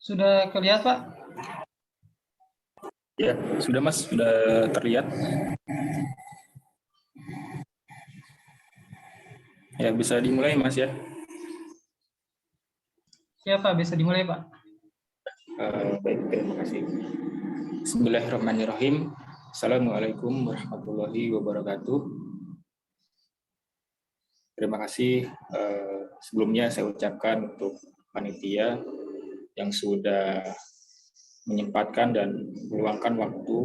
Sudah kelihatan, Pak? Ya, sudah Mas, sudah terlihat. Ya, bisa dimulai Mas ya. Siapa? Bisa dimulai, Pak. Baik, terima kasih. Bismillahirrahmanirrahim. Assalamualaikum warahmatullahi wabarakatuh. Terima kasih sebelumnya saya ucapkan untuk panitia yang sudah menyempatkan dan meluangkan waktu,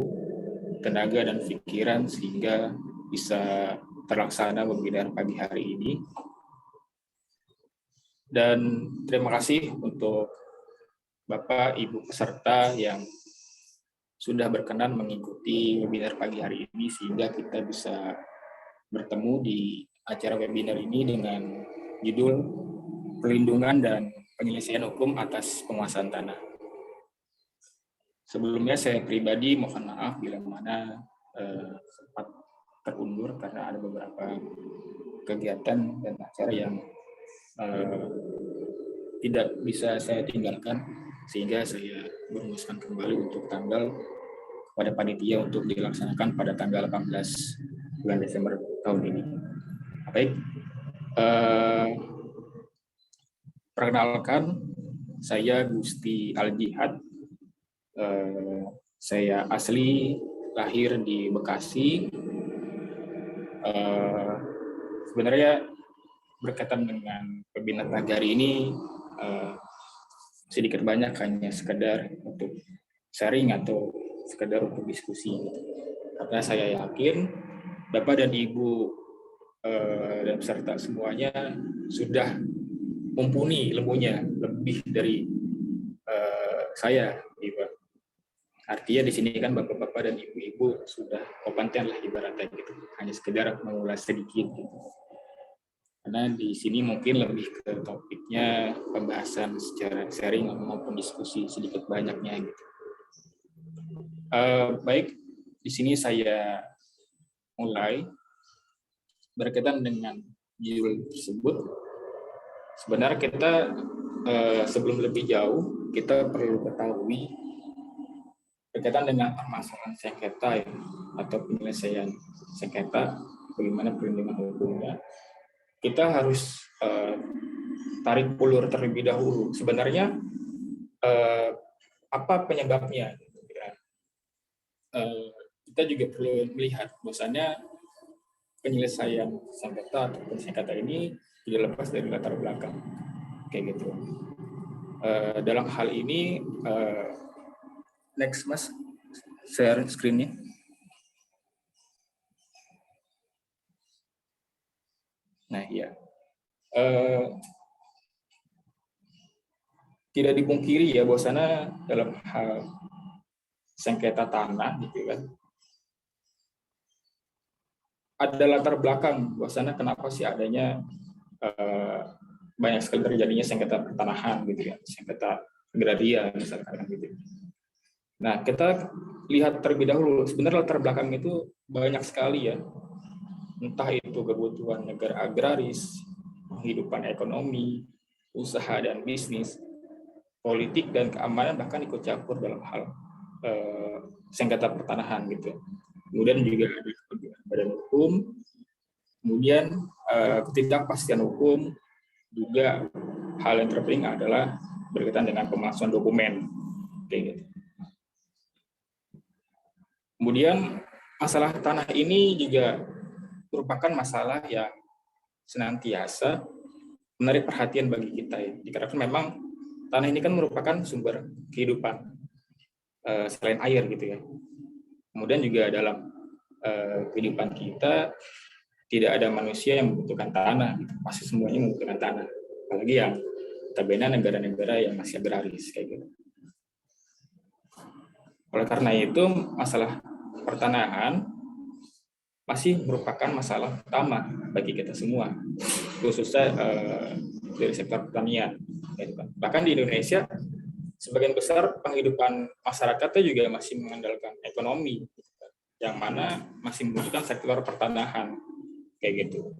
tenaga, dan pikiran sehingga bisa terlaksana webinar pagi hari ini. Dan terima kasih untuk Bapak, Ibu peserta yang sudah berkenan mengikuti webinar pagi hari ini sehingga kita bisa bertemu di acara webinar ini dengan judul Perlindungan dan Penyelesaian Hukum atas Penguasaan Tanah. Sebelumnya saya pribadi mohon maaf bila mana sempat terundur karena ada beberapa kegiatan dan acara yang tidak bisa saya tinggalkan, sehingga saya merumuskan kembali untuk tanggal pada panitia untuk dilaksanakan pada tanggal 18 bulan Desember tahun ini. Baik, perkenalkan, saya Gusti Al-Jihad. Saya asli lahir di Bekasi. Sebenarnya berkaitan dengan webinar pagi hari ini sedikit banyak hanya sekedar untuk sharing atau sekedar untuk diskusi. Karena saya yakin Bapak dan Ibu dan peserta semuanya sudah mumpuni ilmunya lebih dari saya, Ibu. Artinya di sini kan Bapak-bapak dan Ibu-ibu sudah kompeten lah ibaratnya gitu. Hanya sekedar mengulas sedikit gitu. Karena di sini mungkin lebih ke topiknya pembahasan secara sharing maupun diskusi sedikit banyaknya gitu. Baik, di sini saya mulai berkaitan dengan judul tersebut. Sebenarnya kita sebelum lebih jauh kita perlu ketahui berkaitan dengan permasalahan sengketa ya, atau penyelesaian sengketa, bagaimana perlindungan hukumnya. Kita harus tarik ulur terlebih dahulu. Sebenarnya apa penyebabnya? Kita juga perlu melihat bahwasannya penyelesaian sengketa atau sengketa ini tidak lepas dari latar belakang, kayak gitu. Dalam hal ini, next Mas, share screen-nya. Nah, ya. Tidak dipungkiri ya bahwasanya dalam hal sengketa tanah gitu kan, ada latar belakang bahwasanya kenapa sih adanya banyak sekali terjadinya sengketa pertanahan gitu ya, sengketa agraria misalkan gitu. Nah, kita lihat terlebih dahulu sebenarnya latar belakang itu banyak sekali ya. Entah itu kebutuhan negara agraris, kehidupan ekonomi, usaha dan bisnis, politik dan keamanan bahkan ikut campur dalam hal sengketa pertanahan gitu. Kemudian juga ada badan hukum, kemudian ketidakpastian hukum, juga hal yang terpenting adalah berkaitan dengan pemalsuan dokumen, kayak gitu. Kemudian masalah tanah ini juga merupakan masalah yang senantiasa menarik perhatian bagi kita ya. Dikarenakan memang tanah ini kan merupakan sumber kehidupan selain air gitu ya. Kemudian juga dalam kehidupan kita tidak ada manusia yang membutuhkan tanah, gitu. Pasti semuanya membutuhkan tanah. Apalagi yang notabene negara-negara yang masih agraris kayak gitu. Oleh karena itu masalah pertanahan masih merupakan masalah utama bagi kita semua, khususnya dari sektor pertanian. Bahkan di Indonesia, sebagian besar penghidupan masyarakatnya juga masih mengandalkan ekonomi, yang mana masih membutuhkan sektor pertanahan, kayak gitu.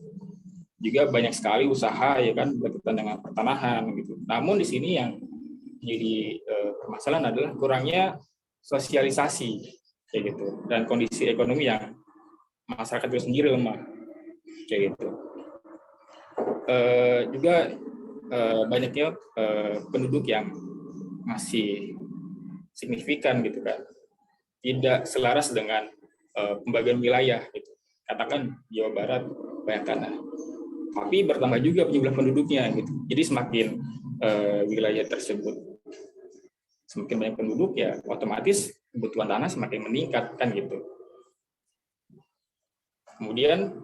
Juga banyak sekali usaha ya kan berkaitan dengan pertanahan gitu. Namun di sini yang jadi permasalahan adalah kurangnya sosialisasi kayak gitu, dan kondisi ekonomi yang masyarakat itu sendiri lemah kayak gitu. Juga banyaknya penduduk yang masih signifikan gitu kan, tidak selaras dengan pembagian wilayah gitu. Katakan Jawa Barat banyak tanah, tapi bertambah juga jumlah penduduknya gitu. Jadi semakin wilayah tersebut semakin banyak penduduk, ya otomatis kebutuhan tanah semakin meningkat kan gitu. Kemudian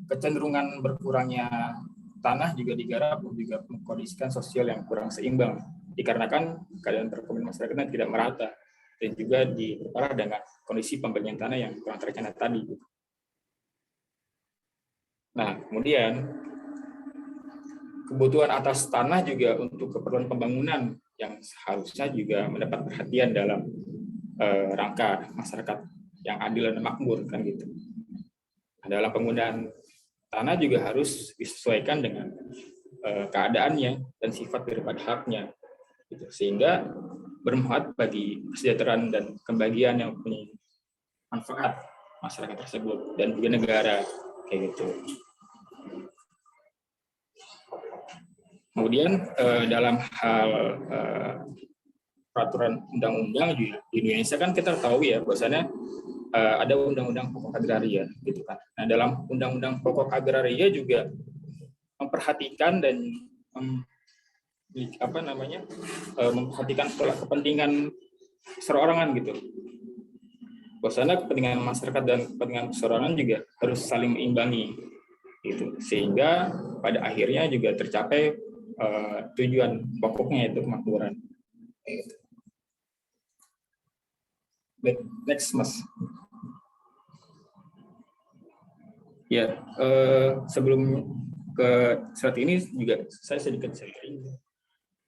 kecenderungan berkurangnya tanah juga digarap juga mengkondisikan sosial yang kurang seimbang, dikarenakan keadaan perekonomian masyarakat tidak merata dan juga diperparah dengan kondisi pembelian tanah yang kurang terencana tadi. Nah, kemudian kebutuhan atas tanah juga untuk keperluan pembangunan yang seharusnya juga mendapat perhatian dalam rangka masyarakat yang adil dan makmur kan gitu. Dalam penggunaan tanah juga harus disesuaikan dengan keadaannya dan sifat daripada haknya, gitu. Sehingga bermanfaat bagi kesejahteraan dan kebahagiaan yang punya manfaat masyarakat tersebut dan juga negara kayak gitu. Kemudian dalam hal peraturan undang-undang di Indonesia kan kita tahu ya bahwasanya ada undang-undang pokok agraria gitu kan. Nah, dalam undang-undang pokok agraria juga memperhatikan dan memperhatikan pola kepentingan perorangan gitu. Bahwasanya kepentingan masyarakat dan kepentingan perorangan juga harus saling meimbangi gitu. Sehingga pada akhirnya juga tercapai tujuan pokoknya, yaitu kemakmuran. Gitu. Next, Mas. Ya, sebelum ke slide ini juga saya sedikit sharing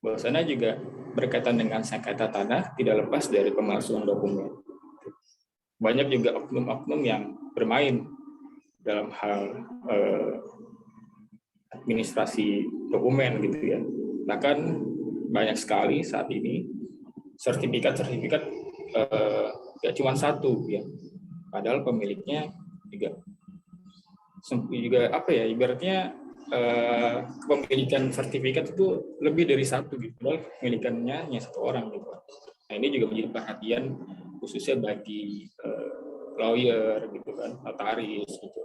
bahwasanya juga berkaitan dengan sengketa tanah tidak lepas dari pemalsuan dokumen. Banyak juga oknum-oknum yang bermain dalam hal administrasi dokumen gitu ya. Bahkan banyak sekali saat ini sertifikat cuma satu ya, padahal pemiliknya juga ibaratnya kepemilikan sertifikat itu lebih dari satu gitu, kepemilikannya hanya satu orang gitu. Nah, ini juga menjadi perhatian khususnya bagi lawyer gitu kan, notaris gitu.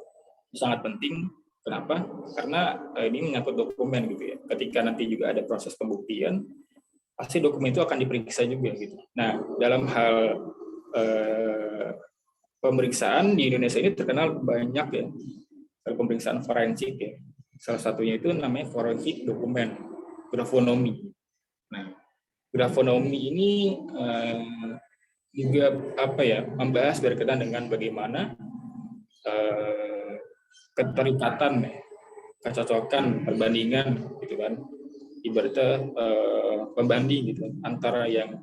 Sangat penting. Kenapa? Karena ini menyangkut dokumen gitu ya. Ketika nanti juga ada proses pembuktian, pasti dokumen itu akan diperiksa juga gitu. Nah, dalam hal pemeriksaan di Indonesia ini terkenal banyak ya, pemeriksaan forensik ya. Salah satunya itu namanya forensik dokumen, grafonomi. Nah, grafonomi ini juga membahas berkaitan dengan bagaimana keterikatan, kecocokan, perbandingan gitu kan, ibaratnya pembanding gitu antara yang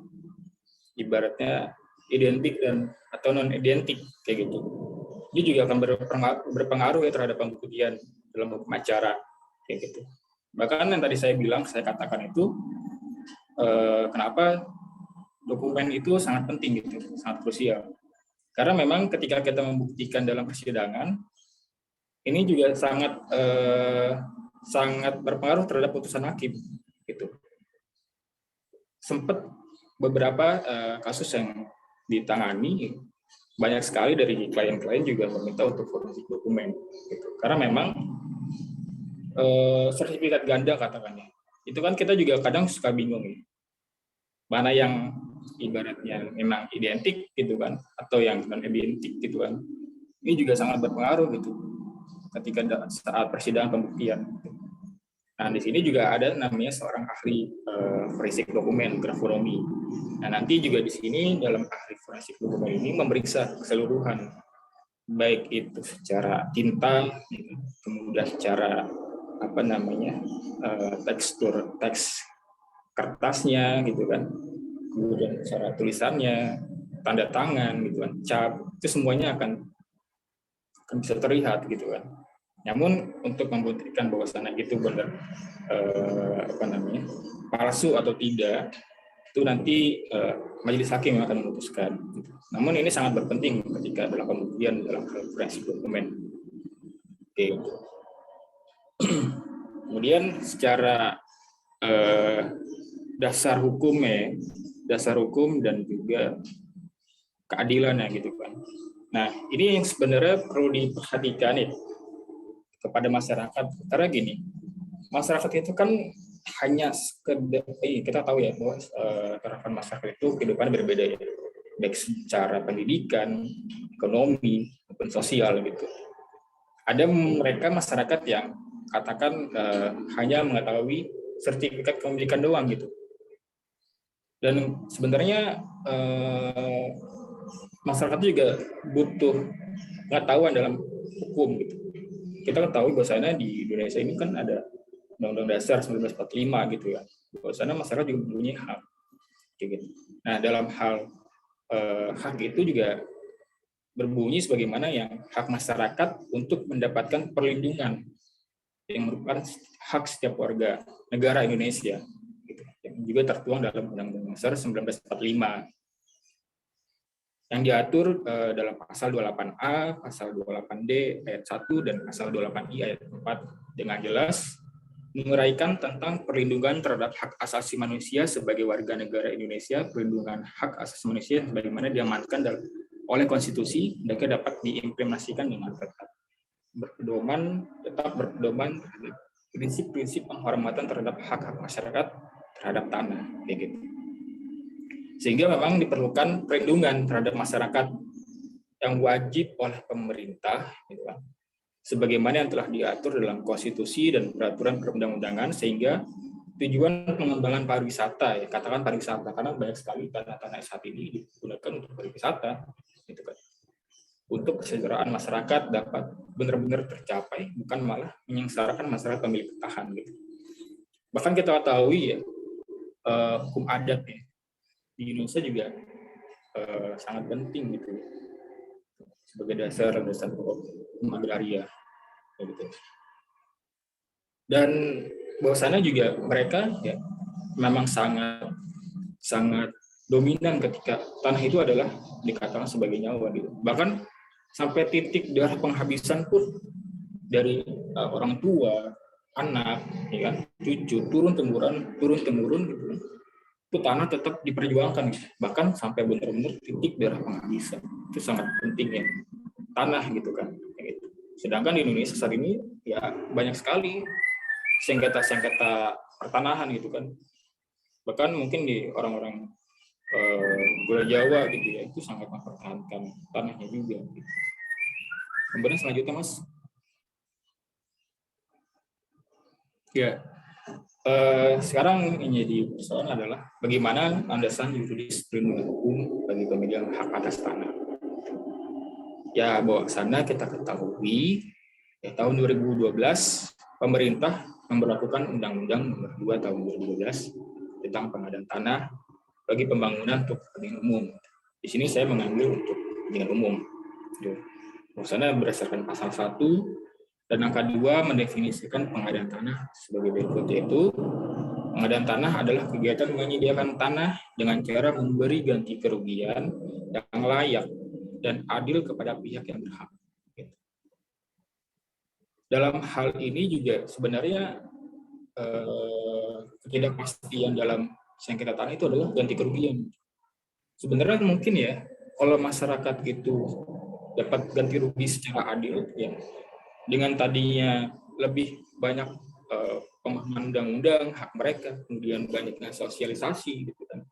ibaratnya identik dan atau non identik kayak gitu. Ini juga akan berpengaruh ya terhadap pembuktian dalam hukum acara kayak gitu. Bahkan yang tadi saya katakan itu kenapa dokumen itu sangat penting gitu, sangat krusial. Karena memang ketika kita membuktikan dalam persidangan, ini juga sangat berpengaruh terhadap putusan hakim gitu. Sempat beberapa kasus yang ditangani, banyak sekali dari klien-klien juga meminta untuk forensik dokumen gitu. Karena memang sertifikat ganda katakannya, itu kan kita juga kadang suka bingung ya, mana yang ibaratnya memang identik gitu kan, atau yang non identik gitu kan. Ini juga sangat berpengaruh gitu ketika saat persidangan pembuktian. Nah, di sini juga ada namanya seorang ahli forensik dokumen, grafonomi. Nah, nanti juga di sini dalam ahli forensik dokumen ini memeriksa keseluruhan baik itu secara tinta, kemudian secara tekstur teks kertasnya gitu kan, kemudian cara tulisannya, tanda tangan gitu kan, cap, itu semuanya akan bisa terlihat gitu kan. Namun untuk membuktikan bahwasannya itu benar palsu atau tidak, itu nanti majelis hakim yang akan memutuskan. Namun ini sangat berpenting ketika dalam pembuktian dalam hal forensik dokumen. Oke. Kemudian secara dasar hukum dan juga keadilannya gitu kan. Nah, ini yang sebenarnya perlu diperhatikan ya kepada masyarakat. Karena gini, masyarakat itu kan hanya sekedar, kita tahu ya bahwa harapan masyarakat itu kehidupan berbeda ya, baik secara pendidikan, ekonomi maupun sosial gitu. Ada mereka masyarakat yang katakan hanya mengetahui sertifikat kepemilikan doang gitu. Dan sebenarnya masyarakat juga butuh pengetahuan dalam hukum gitu. Kita ketahui bahwasanya di Indonesia ini kan ada Undang-Undang Dasar 1945 gitu ya. Bahwasanya masyarakat juga mempunyai hak. Gitu. Nah, dalam hal hak itu juga berbunyi sebagaimana yang hak masyarakat untuk mendapatkan perlindungan yang merupakan hak setiap warga negara Indonesia. Gitu. Yang juga tertuang dalam Undang-Undang Dasar 1945. Yang diatur dalam pasal 28A, pasal 28D ayat 1 dan pasal 28I ayat 4 dengan jelas menguraikan tentang perlindungan terhadap hak asasi manusia sebagai warga negara Indonesia, perlindungan hak asasi manusia sebagaimana diamanatkan oleh konstitusi dan dapat diimplementasikan dengan tetap berpedoman terhadap prinsip-prinsip penghormatan terhadap hak-hak masyarakat terhadap tanah, kayak gitu. Sehingga memang diperlukan perlindungan terhadap masyarakat yang wajib oleh pemerintah, gitu kan, sebagaimana yang telah diatur dalam konstitusi dan peraturan perundang-undangan, sehingga tujuan pengembangan pariwisata, ya katakan pariwisata, karena banyak sekali tanah-tanah saat ini digunakan untuk pariwisata, gitu kan, untuk kesejahteraan masyarakat dapat benar-benar tercapai, bukan malah menyengsarakan masyarakat pemilik lahan, gitu. Bahkan kita tahu ya hukum adat ya di Indonesia juga sangat penting gitu sebagai dasar hukum agraria gitu. Dan bahwasannya juga mereka ya memang sangat dominan ketika tanah itu adalah dikatakan sebagai nyawa gitu. Bahkan sampai titik darah penghabisan pun dari orang tua, anak, ya kan, cucu, turun temurun gitu. Itu tanah tetap diperjuangkan, bahkan sampai benar-benar titik darah penghabisan. Itu sangat penting ya, tanah gitu kan. Sedangkan di Indonesia saat ini ya banyak sekali sengketa pertanahan gitu kan. Bahkan mungkin di orang-orang Pulau Jawa gitu ya, itu sangat mempertahankan tanahnya juga. Gitu. Kemudian selanjutnya Mas. Ya, sekarang yang jadi persoalan adalah bagaimana landasan yuridis perlindungan hukum bagi pemegang hak atas tanah. Ya, bahwasannya kita ketahui ya, tahun 2012 pemerintah memberlakukan Undang-Undang Nomor 2 Tahun 2012 tentang pengadaan tanah bagi pembangunan untuk kepentingan umum. Di sini saya mengambil untuk kepentingan umum. Bahwasannya berdasarkan pasal 1 dan angka 2 mendefinisikan pengadaan tanah sebagai berikut, yaitu pengadaan tanah adalah kegiatan menyediakan tanah dengan cara memberi ganti kerugian yang layak dan adil kepada pihak yang berhak. Dalam hal ini juga sebenarnya ketidakpastian dalam sengketa tanah itu adalah ganti kerugian. Sebenarnya mungkin ya kalau masyarakat gitu dapat ganti rugi secara adil ya, dengan tadinya lebih banyak pemahaman undang-undang hak mereka, kemudian banyaknya sosialisasi gitu kan.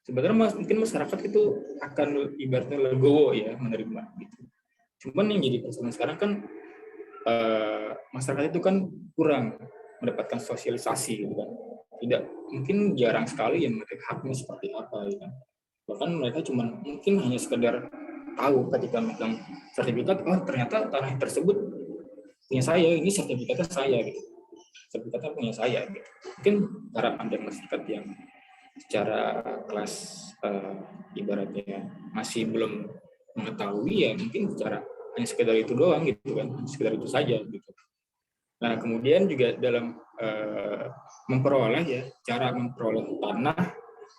Sebenarnya mungkin masyarakat itu akan ibaratnya legowo ya menerima gitu. Cuman yang jadi persoalan sekarang kan masyarakat itu kan kurang mendapatkan sosialisasi gitu kan. Tidak, mungkin jarang sekali yang mereka haknya seperti apa gitu kan. Bahkan mereka cuma mungkin hanya sekedar tahu ketika megang sertifikat, oh ternyata tanah tersebut punya saya, ini sertifikatnya saya gitu. Sertifikatnya punya saya gitu. Mungkin harapan dari masyarakat yang secara kelas ibaratnya masih belum mengetahui, ya mungkin secara hanya sekedar itu doang gitu kan, sekedar itu saja gitu. Nah, kemudian juga dalam memperoleh ya, cara memperoleh tanah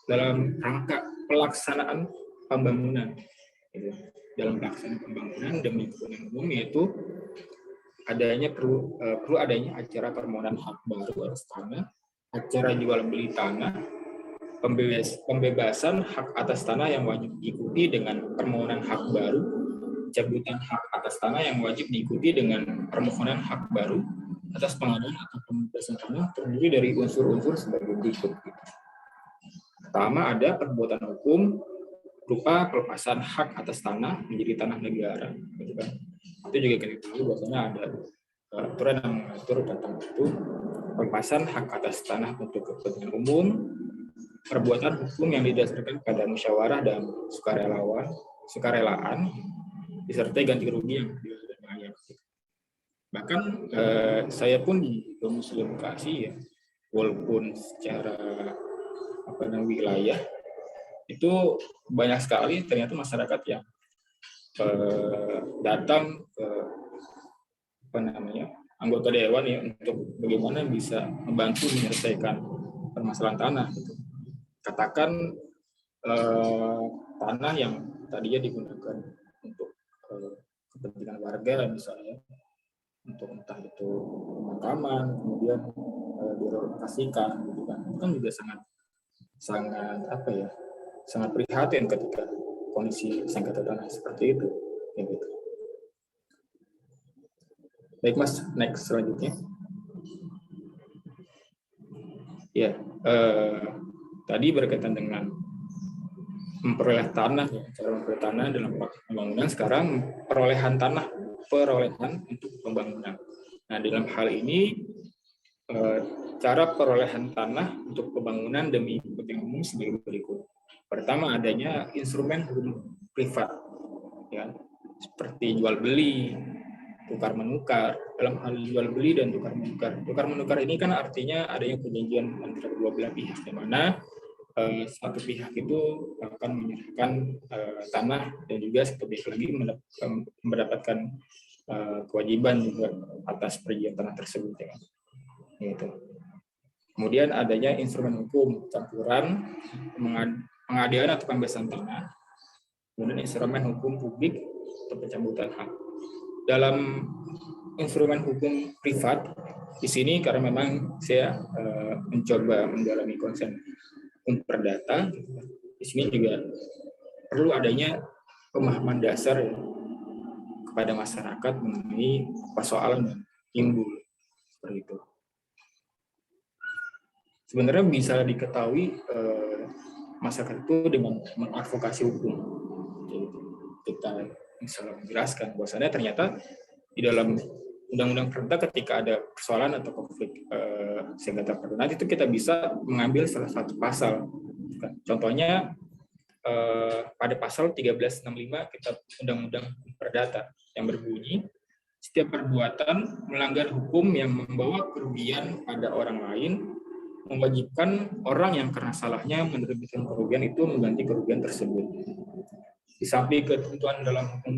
dalam rangka pelaksanaan pembangunan. Gitu. Dalam pelaksanaan pembangunan demi kepentingan umum, yaitu perlu adanya acara permohonan hak baru atas tanah, acara jual beli tanah, pembebasan hak atas tanah yang wajib diikuti dengan permohonan hak baru, cabutan hak atas tanah yang wajib diikuti dengan permohonan hak baru atas pengadaan atau pembebasan tanah, terdiri dari unsur-unsur sebagai berikut. Pertama, ada perbuatan hukum berupa pelepasan hak atas tanah menjadi tanah negara, gitu kan. Itu juga kita tahu bahwasanya ada aturan yang mengatur tentang itu, pelepasan hak atas tanah untuk kepentingan umum, perbuatan hukum yang didasarkan pada musyawarah dan sukarelaan, disertai ganti rugi yang dibayar. Bahkan saya pun di domisili Bekasi ya, walaupun secara wilayah itu banyak sekali ternyata masyarakat yang datang ke anggota dewan ya untuk bagaimana bisa membantu menyelesaikan permasalahan tanah. Gitu. Katakan tanah yang tadinya digunakan untuk kepentingan warga misalnya, untuk entah itu pemakaman, kemudian direlokasikan, gitu kan. Itu kan juga sangat prihatin ketika kondisi sengketa tanah seperti itu, gitu. Baik Mas, next selanjutnya. Ya, tadi berkaitan dengan memperoleh tanah, ya, cara memperoleh tanah dalam pembangunan. Sekarang perolehan untuk pembangunan. Nah, dalam hal ini cara perolehan tanah untuk pembangunan demi kepentingan umum sebagai berikut. Pertama, adanya instrumen hukum privat, ya, seperti jual beli, tukar menukar. Dalam hal jual beli dan tukar menukar. Tukar menukar ini kan artinya adanya perjanjian antara kedua belah pihak, di mana satu pihak itu akan menyerahkan tanah dan juga satu pihak lagi mendapatkan kewajiban juga atas perjanjian tanah tersebut, ya. Gitu. Kemudian adanya instrumen hukum campuran pengadaan atau pembebasan tanah, kemudian instrumen hukum publik atau pencabutan hak. Dalam instrumen hukum privat di sini, karena memang saya mencoba mendalami konsen hukum perdata, di sini juga perlu adanya pemahaman dasar ya, kepada masyarakat mengenai persoalan yang timbul seperti itu. Sebenarnya bisa diketahui masyarakat itu dengan mengadvokasi hukum. Jadi, kita misalnya menjelaskan bahwasannya ternyata di dalam undang-undang perdata ketika ada persoalan atau konflik sengketa perdata itu kita bisa mengambil salah satu pasal. Contohnya pada pasal 1365 Kitab Undang-Undang Perdata yang berbunyi, setiap perbuatan melanggar hukum yang membawa kerugian pada orang lain mewajibkan orang yang karena salahnya menerbitkan kerugian itu mengganti kerugian tersebut. Di samping ketentuan dalam hukum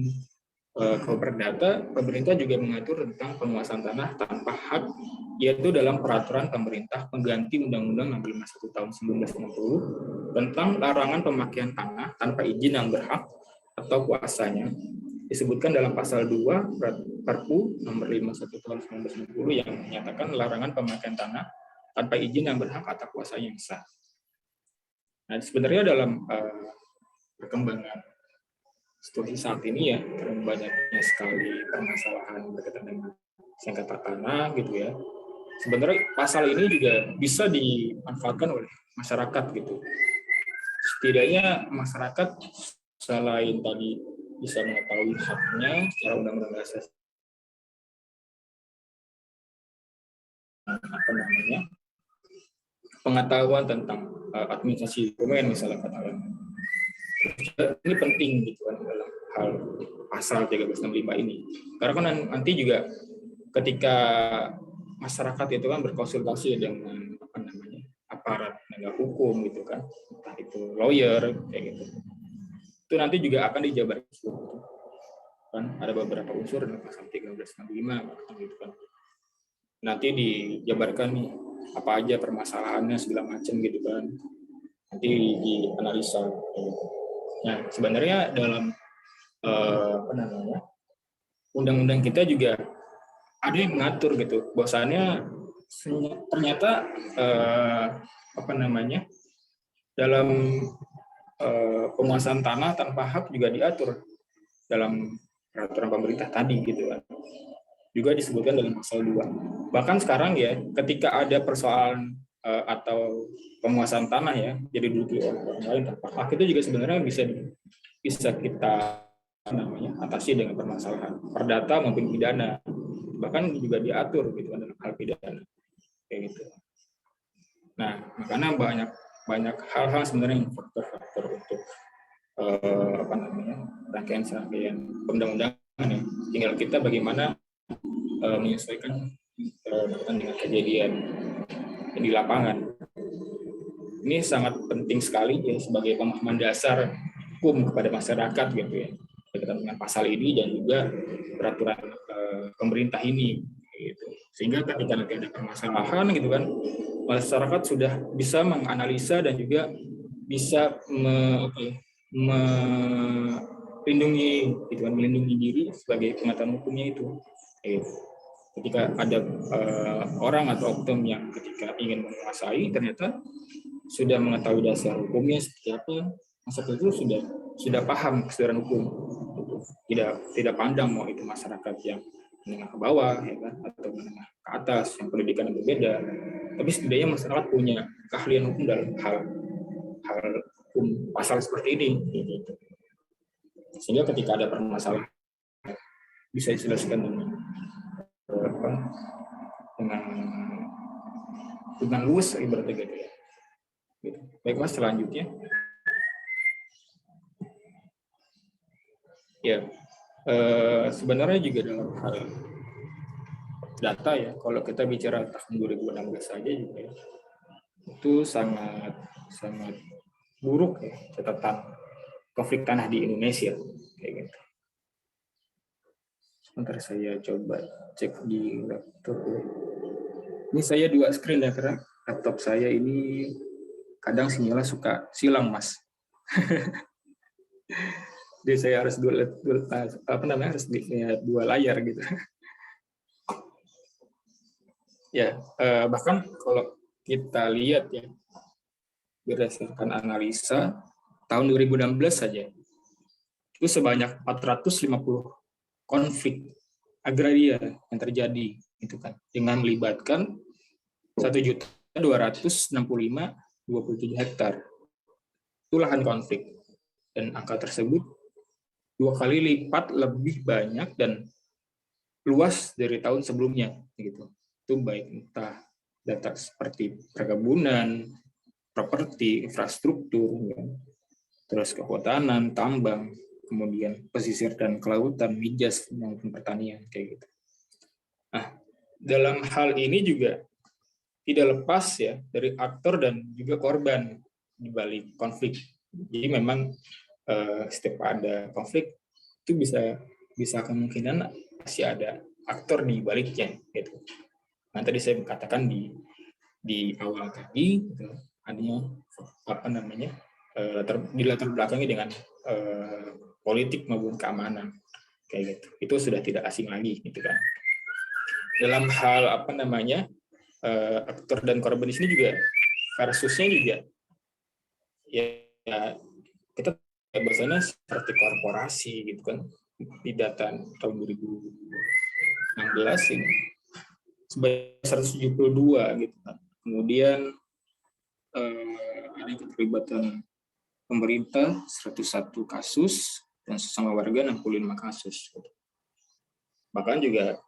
perdata, pemerintah juga mengatur tentang penguasaan tanah tanpa hak, yaitu dalam peraturan pemerintah pengganti Undang-Undang Nomor 51 Tahun 1960 tentang larangan pemakaian tanah tanpa izin yang berhak atau kuasanya. Disebutkan dalam pasal 2 Perpu Nomor 51 Tahun 1960 yang menyatakan larangan pemakaian tanah tanpa izin yang berhak atau kuasa yang sah. Nah, sebenarnya dalam perkembangan situasi saat ini ya, karena banyaknya sekali permasalahan berkaitan dengan sengketa tanah gitu ya. Sebenarnya pasal ini juga bisa dimanfaatkan oleh masyarakat gitu. Setidaknya masyarakat selain tadi bisa mengetahui haknya secara undang-undang dasar pengetahuan tentang administrasi dokumen misalnya katakan. Ini penting gitu kan dalam hal pasal 1365 ini. Karena kan nanti juga ketika masyarakat itu kan berkonsultasi dengan apa namanya aparat penegak hukum gitu kan, entah itu lawyer kayak gitu, itu nanti juga akan dijabarkan kan, ada beberapa unsur dalam pasal 1365 gitu kan, nanti dijabarkan nih apa aja permasalahannya segala macam gitu kan, nanti dianalisa gitu. Nah sebenarnya dalam apa namanya undang-undang kita juga ada yang mengatur gitu, bahwasannya ternyata apa namanya dalam penguasaan tanah tanpa hak juga diatur dalam peraturan pemerintah tadi gitu kan. Juga disebutkan dalam pasal 2. Bahkan sekarang ya ketika ada persoalan atau penguasaan tanah ya jadi diduduki oleh orang lain tanpa hak, itu juga sebenarnya bisa kita namanya atasi dengan permasalahan perdata maupun pidana, bahkan juga diatur gitu kan dalam hal pidana kayak gitu. Nah makanya banyak hal-hal sebenarnya yang faktor-faktor untuk apa namanya rangkaian undang-undangan ya. Tinggal kita bagaimana menyesuaikan dengan kejadian di lapangan. Ini sangat penting sekali ya sebagai pemahaman dasar hukum kepada masyarakat gitu ya berkaitan dengan pasal ini dan juga peraturan pemerintah ini gitu. Sehingga ketika nanti ada permasalahan gitu kan, masyarakat sudah bisa menganalisa dan juga bisa melindungi gitu kan, melindungi diri sebagai pengetahuan hukumnya itu. Ketika ada orang atau oknum yang ketika ingin menguasai ternyata sudah mengetahui dasar hukumnya seperti apa, masyarakat itu sudah paham kesedaran hukum, tidak pandang mau itu masyarakat yang menengah ke bawah ya kan, atau menengah ke atas yang pendidikan yang berbeda, tapi setidaknya masyarakat punya keahlian hukum dalam hal hukum pasal seperti ini gitu. Sehingga ketika ada permasalahan bisa diselesaikan dengan luas ibaratnya gitu ya. Baik Mas, selanjutnya ya sebenarnya juga dalam hal data ya, kalau kita bicara tahun 2016 saja juga ya, itu sangat buruk ya catatan konflik tanah di Indonesia kayak gitu. Sebentar saya coba cek di laptop. Ini saya 2 screen ya karena laptop saya ini kadang sinyalnya suka silang Mas. Jadi saya harus harus lihat 2 layar gitu. Ya, bahkan kalau kita lihat ya berdasarkan analisa tahun 2016 saja itu sebanyak 450 konflik agraria yang terjadi gitu kan, dengan melibatkan 1.265.027 hektar itu lahan konflik, dan angka tersebut 2 kali lipat lebih banyak dan luas dari tahun sebelumnya gitu. Itu baik entah data seperti perkebunan, properti, infrastruktur, ya, terus kehutanan, tambang, kemudian pesisir dan kelautan, migas maupun pertanian kayak gitu. Nah, dalam hal ini juga tidak lepas ya dari aktor dan juga korban di balik konflik. Jadi memang setiap ada konflik itu bisa kemungkinan masih ada aktor di baliknya gitu. Nah, tadi saya katakan di awal tadi gitu, adanya apa namanya dilatar belakangi dengan politik maupun keamanan kayak gitu. Itu sudah tidak asing lagi gitu kan. Dalam hal apa namanya aktor dan korban di sini juga versusnya juga ya kita bahasanya seperti korporasi gitu kan, di data tahun 2016 ini sebanyak 172 gitu kan. Kemudian ada keterlibatan pemerintah 101 kasus dan sesama warga 65 kasus. Bahkan juga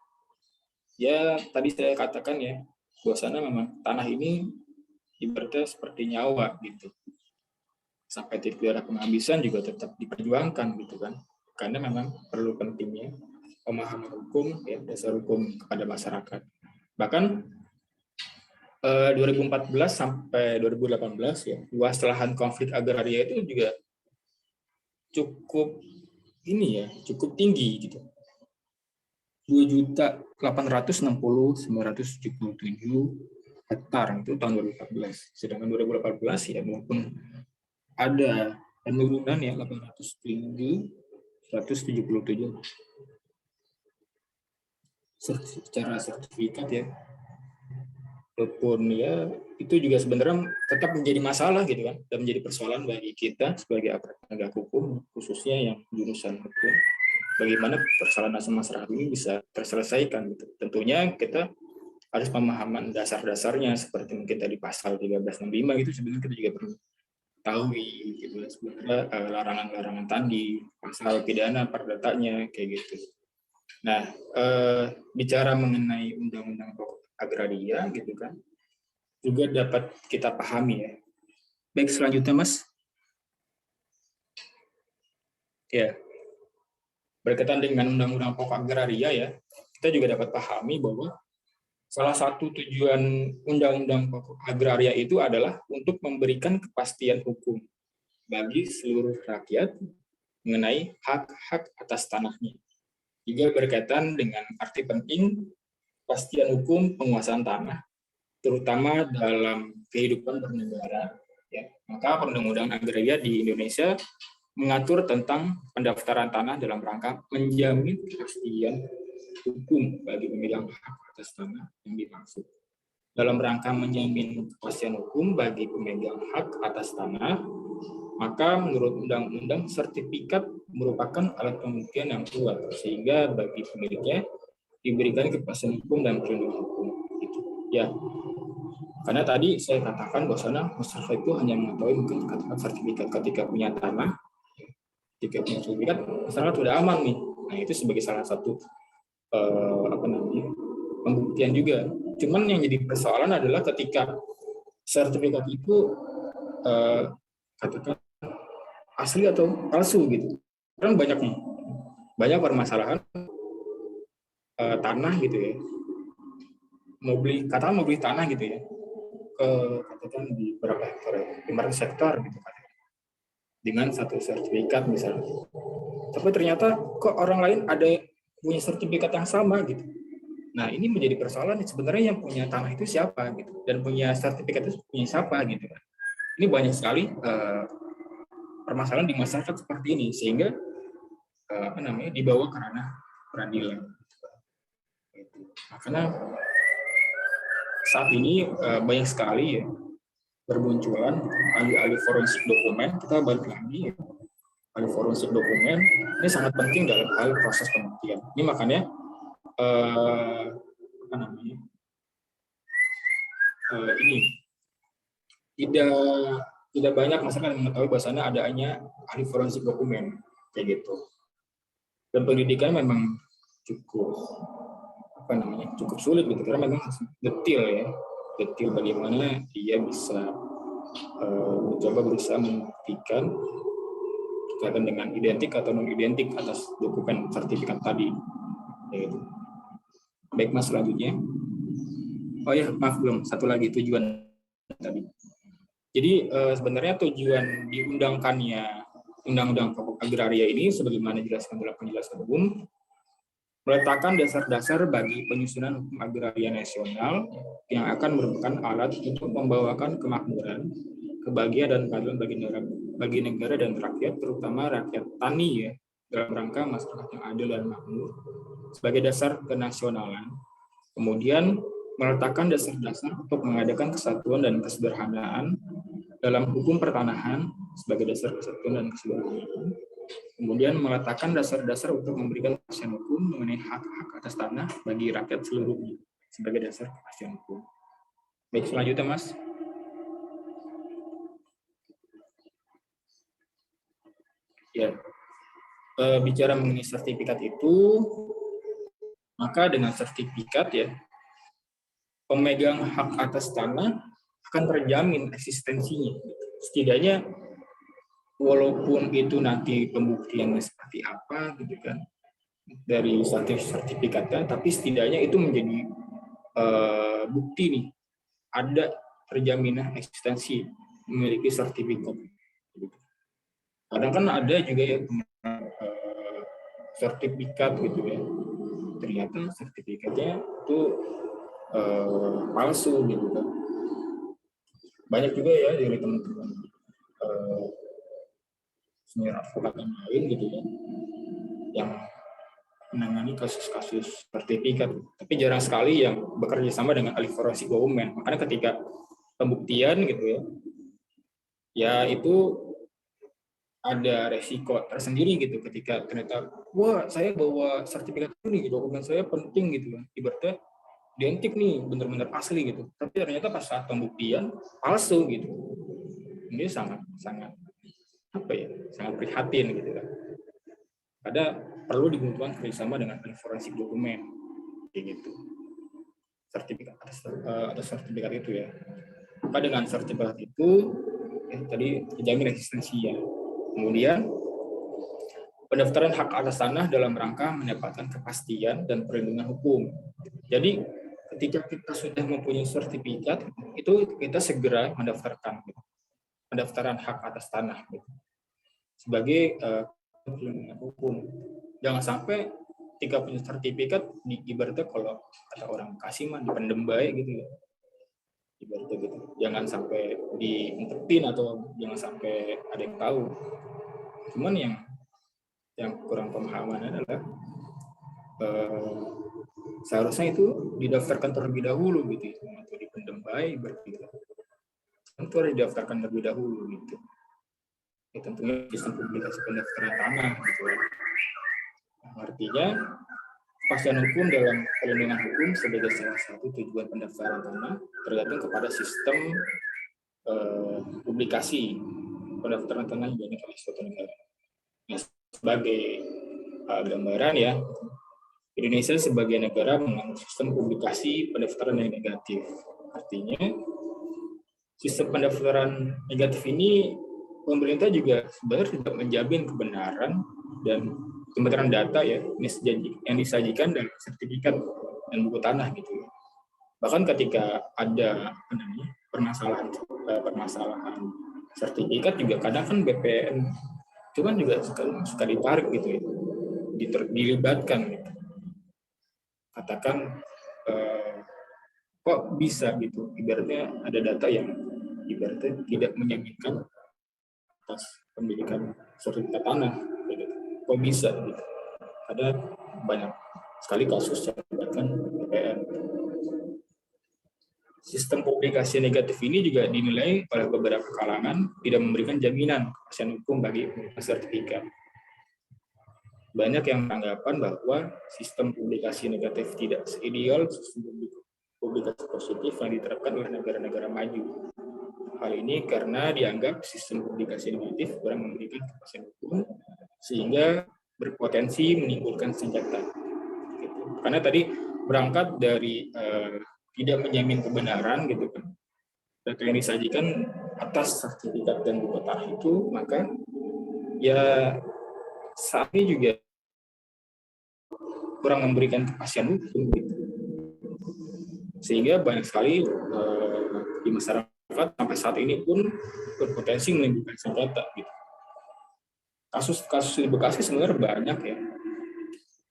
ya tadi saya katakan ya bahwasanya memang tanah ini ibaratnya seperti nyawa gitu. Sampai titik darah penghabisan juga tetap diperjuangkan gitu kan. Makanya memang perlu pentingnya pemahaman hukum, ya, dasar hukum kepada masyarakat. Bahkan 2014 sampai 2018 ya, luas lahan konflik agraria itu juga cukup cukup tinggi gitu. 2.860.977 hektar itu tahun 2014. Sedangkan 2018 ya walaupun ada penurunan ya 807.177 secara sertifikat ya. Walaupun ya itu juga sebenarnya tetap menjadi masalah gitu kan, dan menjadi persoalan bagi kita sebagai aparat penegak hukum, khususnya yang jurusan hukum. Bagaimana persoalan masyarakat ini bisa terselesaikan gitu. Tentunya kita harus pemahaman dasar-dasarnya seperti mungkin tadi pasal 1365 gitu, sebenarnya kita juga perlu tahu gitu sebenarnya larangan-larangan tadi, pasal pidana perdatanya kayak gitu. Nah, bicara mengenai undang-undang agraria gitu kan, juga dapat kita pahami ya. Baik, selanjutnya Mas. Ya, berkaitan dengan undang-undang pokok agraria ya, kita juga dapat pahami bahwa salah satu tujuan undang-undang pokok agraria itu adalah untuk memberikan kepastian hukum bagi seluruh rakyat mengenai hak-hak atas tanahnya. Juga berkaitan dengan arti penting kepastian hukum penguasaan tanah, terutama dalam kehidupan bernegara. Ya. Maka Undang-Undang Agraria di Indonesia mengatur tentang pendaftaran tanah dalam rangka menjamin kepastian hukum bagi pemegang hak atas tanah yang dimaksud. Dalam rangka menjamin kepastian hukum bagi pemegang hak atas tanah, maka menurut undang-undang sertifikat merupakan alat pembuktian yang kuat sehingga bagi pemiliknya diberikan kepastian hukum dan perlindungan hukum. Gitu. Ya, karena tadi saya katakan bahwasanya masyarakat itu hanya mengetahui mungkin katakan sertifikat ketika punya tanah, ketika punya sertifikat masyarakat sudah aman nih. Nah itu sebagai salah satu pembuktian juga. Cuman yang jadi persoalan adalah ketika sertifikat itu katakan asli atau palsu gitu. Kan banyak permasalahan tanah gitu ya. Mau beli tanah gitu ya. Katakan di berapa hektar, 500 hektar gitu kan. Dengan satu sertifikat misalnya. Tapi ternyata kok orang lain ada punya sertifikat yang sama gitu. Nah, ini menjadi persoalan sebenarnya yang punya tanah itu siapa gitu, dan punya sertifikat itu punya siapa gitu kan. Ini banyak sekali permasalahan di masyarakat seperti ini sehingga dibawa ke ranah peradilan. Karena saat ini banyak sekali ya bermunculan ahli-ahli forensik dokumen. Kita balik lagi ya, ahli forensik dokumen ini sangat penting dalam hal proses pembuktian. Ini makanya ini tidak banyak masyarakat yang mengetahui bahwasanya adanya ahli forensik dokumen kayak gitu. Dan pendidikan memang cukup sulit gitu karena memang detil bagaimana dia bisa berusaha membuktikan berkaitan dengan identik atau non identik atas dokumen sertifikat tadi. Gitu. Baik Mas, selanjutnya. Oh ya, maaf belum satu lagi tujuan tadi. Jadi sebenarnya tujuan diundangkannya Undang-Undang Pokok Agraria ini sebagaimana dijelaskan dalam penjelasan umum meletakkan dasar-dasar bagi penyusunan hukum agraria nasional yang akan merupakan alat untuk membawakan kemakmuran, kebahagiaan dan keadilan bagi negara dan rakyat, terutama rakyat tani ya, dalam rangka masyarakat yang adil dan makmur sebagai dasar kenasionalan. Kemudian meletakkan dasar-dasar untuk mengadakan kesatuan dan kesederhanaan dalam hukum pertanahan sebagai dasar kesatuan dan kesederhanaan. Kemudian meletakkan dasar-dasar untuk memberikan kepastian hukum mengenai hak-hak atas tanah bagi rakyat seluruhnya sebagai dasar kepastian hukum. Baik, selanjutnya Mas. Ya, bicara mengenai sertifikat itu, maka dengan sertifikat ya, pemegang hak atas tanah akan terjamin eksistensinya. Setidaknya walaupun itu nanti pembuktiannya seperti apa gitu kan dari sertifikatnya, tapi setidaknya itu menjadi bukti nih ada terjaminan eksistensi memiliki sertifikat. Kadang kan ada juga yang sertifikat gitu ya, ternyata sertifikatnya itu palsu gitu kan. Banyak juga ya dari teman-teman senior advokat yang lain gitu ya, yang menangani kasus-kasus sertifikat, tapi jarang sekali yang bekerja sama dengan ahli forensik dokumen. Makanya ketika pembuktian gitu ya itu ada resiko tersendiri gitu ketika ternyata wah saya bawa sertifikat ini dokumen saya penting gitu kan, ibaratnya identik nih benar-benar asli gitu, tapi ternyata pas saat pembuktian palsu gitu. Ini sangat apa ya, sangat prihatin gitu kan. Ada perlu dibutuhkan kerjasama dengan ahli forensik dokumen kayak gitu. Sertifikat atas sertifikat itu ya. Maka dengan sertifikat itu tadi terjamin eksistensinya. Kemudian pendaftaran hak atas tanah dalam rangka mendapatkan kepastian dan perlindungan hukum. Jadi ketika kita sudah mempunyai sertifikat, itu kita segera mendaftarkan pendaftaran hak atas tanah sebagai perlindungan hukum. Jangan sampai ketika punya sertifikat ibaratnya kalau kata orang Bekasi mah dipendem baik gitu ya. Ibaratnya gitu. Jangan sampai diumpetin atau jangan sampai ada yang tahu. Cuman yang kurang pemahaman adalah seharusnya itu didaftarkan terlebih dahulu gitu atau dipendem baik berarti tentu harus didaftarkan terlebih dahulu gitu. Ya, tentunya sistem publikasi pendaftaran tanah gitu ya. Artinya kepastian hukum dalam perlindungan hukum sebagai salah satu tujuan pendaftaran tanah tergantung kepada sistem publikasi pendaftaran tanah yang dilakukan oleh suatu negara. Nah, sebagai gambaran ya, Indonesia sebagai negara menganut sistem publikasi pendaftaran yang negatif. Artinya sistem pendaftaran negatif ini pemerintah juga sebenarnya tidak menjamin kebenaran dan kebenaran data ya yang disajikan dalam sertifikat dan buku tanah gitu. Bahkan ketika ada permasalahan sertifikat juga kadang kan BPN cuman juga suka ditarik gitu ya, dilibatkan gitu. Katakan kok bisa gitu, ibaratnya ada data yang ibaratnya tidak menjaminkan atas pendidikan sertifikat tanah gitu. Kok bisa gitu, ada banyak sekali kasus yang melibatkan BPN. Sistem publikasi negatif ini juga dinilai oleh beberapa kalangan tidak memberikan jaminan kepastian hukum bagi sertifikat. Banyak yang beranggapan bahwa sistem publikasi negatif tidak seideal sistem publikasi positif yang diterapkan oleh negara-negara maju. Hal ini karena dianggap sistem publikasi negatif kurang memberikan kepastian hukum sehingga berpotensi menimbulkan sengketa. Karena tadi berangkat dari tidak menjamin kebenaran gitu kan. Data yang disajikan atas sertifikat dan buku tanah itu, maka ya saat ini juga kurang memberikan kepastian hukum gitu. Sehingga banyak sekali di masyarakat sampai saat ini pun berpotensi menimbulkan sengketa gitu. Kasus-kasus di Bekasi sebenarnya banyak ya.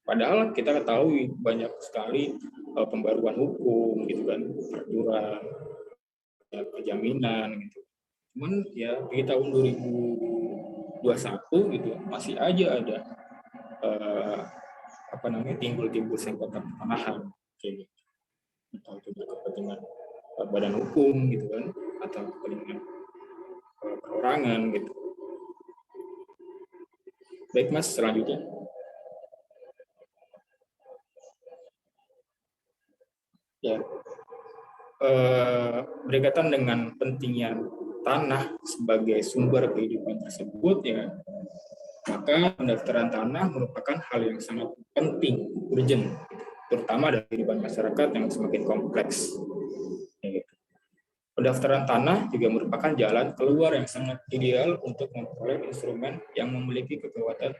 Padahal kita ketahui banyak sekali pembaruan hukum gitu kan, peraturan, penjaminan gitu. Cuman ya di tahun 2021 gitu masih aja ada timbul sengketa pertanahan kayak gitu. Entah itu kepentingan badan hukum gitu kan atau kepentingan perorangan gitu. Baik Mas, selanjutnya. Ya, berkaitan dengan pentingnya tanah sebagai sumber kehidupan tersebut ya, maka pendaftaran tanah merupakan hal yang sangat penting, urgent, terutama dalam kehidupan masyarakat yang semakin kompleks. pendaftaran tanah juga merupakan jalan keluar yang sangat ideal untuk memperoleh instrumen yang memiliki kekuatan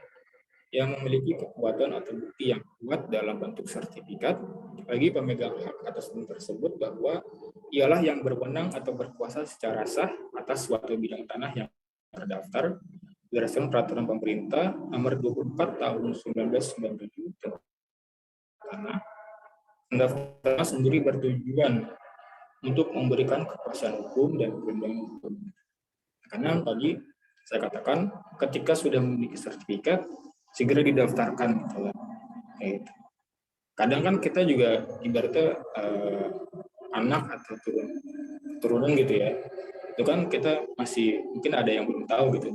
atau bukti yang kuat dalam bentuk sertifikat bagi pemegang hak atas tanah tersebut bahwa ialah yang berwenang atau berkuasa secara sah atas suatu bidang tanah yang terdaftar berdasarkan peraturan pemerintah nomor 24 tahun 1997 tentang tanah. Pendaftaran sendiri bertujuan untuk memberikan kepastian hukum dan perlindungan hukum. Karena tadi saya katakan ketika sudah memiliki sertifikat segera didaftarkan gitu lah. Gitu. Kadang kan kita juga ibaratnya anak atau turunan gitu ya. Itu kan kita masih mungkin ada yang belum tahu gitu.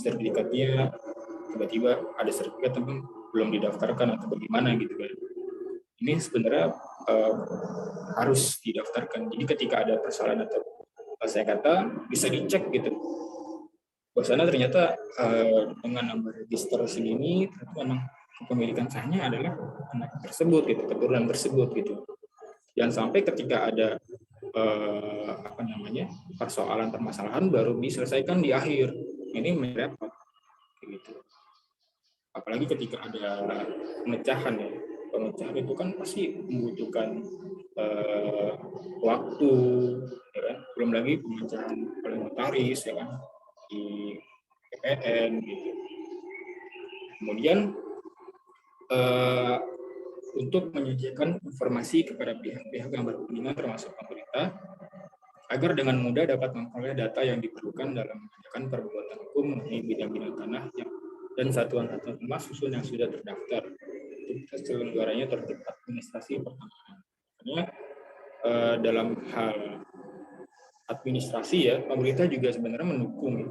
Sertifikatnya tiba-tiba ada sertifikat tapi belum didaftarkan atau bagaimana gitu kan. Ini sebenarnya harus didaftarkan. Jadi ketika ada persoalan atau saya kata bisa dicek gitu. Bahwasanya ternyata dengan nomor register segini itu memang kepemilikan sahnya adalah anak tersebut gitu, keturunan tersebut gitu. Jangan sampai ketika ada persoalan permasalahan baru diselesaikan di akhir. Ini merepot gitu. Apalagi ketika ada pemecahan ya. Pemecahan itu kan pasti membutuhkan waktu, ya kan? Belum lagi pemecahan oleh notaris, ya kan, di PPN gitu. Kemudian untuk menyediakan informasi kepada pihak-pihak yang berkepentingan termasuk pemerintah agar dengan mudah dapat memperoleh data yang diperlukan dalam mengerjakan perbuatan hukum mengenai bidang-bidang tanah dan satuan-satuan rumah susun yang sudah terdaftar untuk terselenggaranya tertib administrasi pertanahan. Artinya dalam hal administrasi ya, pemerintah juga sebenarnya mendukung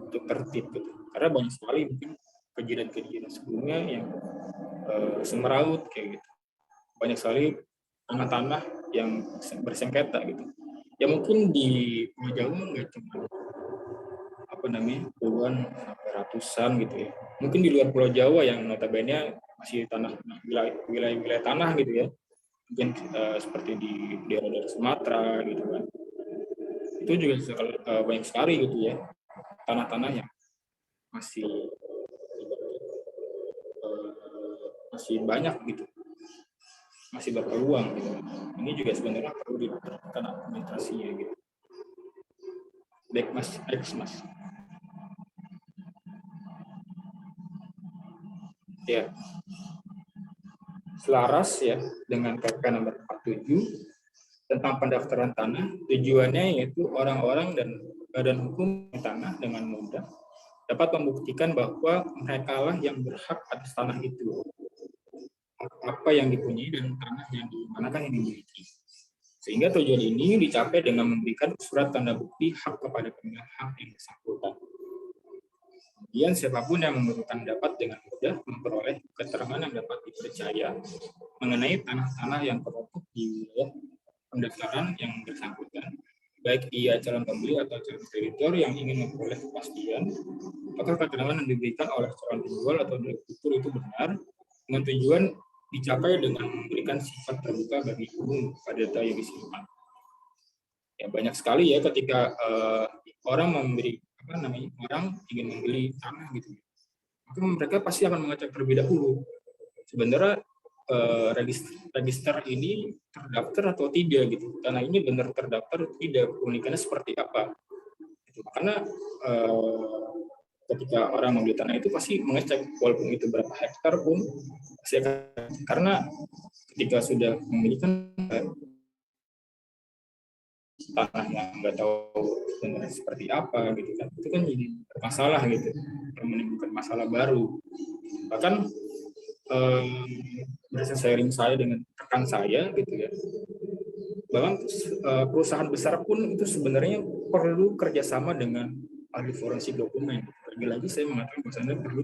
untuk tertib gitu. Karena banyak sekali mungkin kejadian-kejadian sebelumnya yang semeraut kayak gitu. Banyak sekali tanah-tanah yang bersengketa gitu. Ya mungkin di Pulau Jawa nggak cuma puluhan sampai ratusan gitu ya. Mungkin di luar Pulau Jawa yang notabene masih tanah wilayah tanah gitu ya. Mungkin seperti di daerah Sumatera gitu kan. Itu juga banyak sekali gitu ya tanah-tanah yang masih banyak gitu, masih berpeluang gitu. Ini juga sebenarnya perlu dilakukan administrasinya gitu. Baik mas. Ya, selaras ya dengan KPK nomor 47 tentang pendaftaran tanah, tujuannya yaitu orang-orang dan badan hukum tanah dengan mudah dapat membuktikan bahwa mereka lah yang berhak atas tanah itu, apa yang dipunyai dan tanah yang dimanakan yang dimiliki. Sehingga tujuan ini dicapai dengan memberikan surat tanda bukti hak kepada pemilik hak yang bersangkutan. Kemudian siapapun yang membutuhkan dapat dengan mudah memperoleh keterangan yang dapat dipercaya mengenai tanah-tanah yang terletak di wilayah pendaftaran yang bersangkutan, baik ia calon pembeli atau calon kreditor yang ingin memperoleh kepastian apakah keterangan yang diberikan oleh calon penjual atau debitur itu benar, dengan tujuan dicapai dengan memberikan sifat terbuka bagi umum pada data yang disimpan. Ya banyak sekali ya ketika orang orang ingin membeli tanah gitu, maka mereka pasti akan mengecek terlebih dahulu sebenarnya register ini terdaftar atau tidak gitu, tanah ini benar terdaftar atau tidak, keunikannya seperti apa gitu. Karena ketika orang membeli tanah itu pasti mengecek walaupun itu berapa hektar pun pasti akan, karena ketika sudah memiliki tanah yang nggak tahu sebenarnya seperti apa gitu kan, itu kan jadi masalah gitu, menimbulkan masalah baru. Bahkan berdasarkan sharing saya dengan rekan saya gitu ya, bahkan perusahaan besar pun itu sebenarnya perlu kerjasama dengan ahli forensik dokumen. Lagi-lagi saya mengatakan bahwa perlu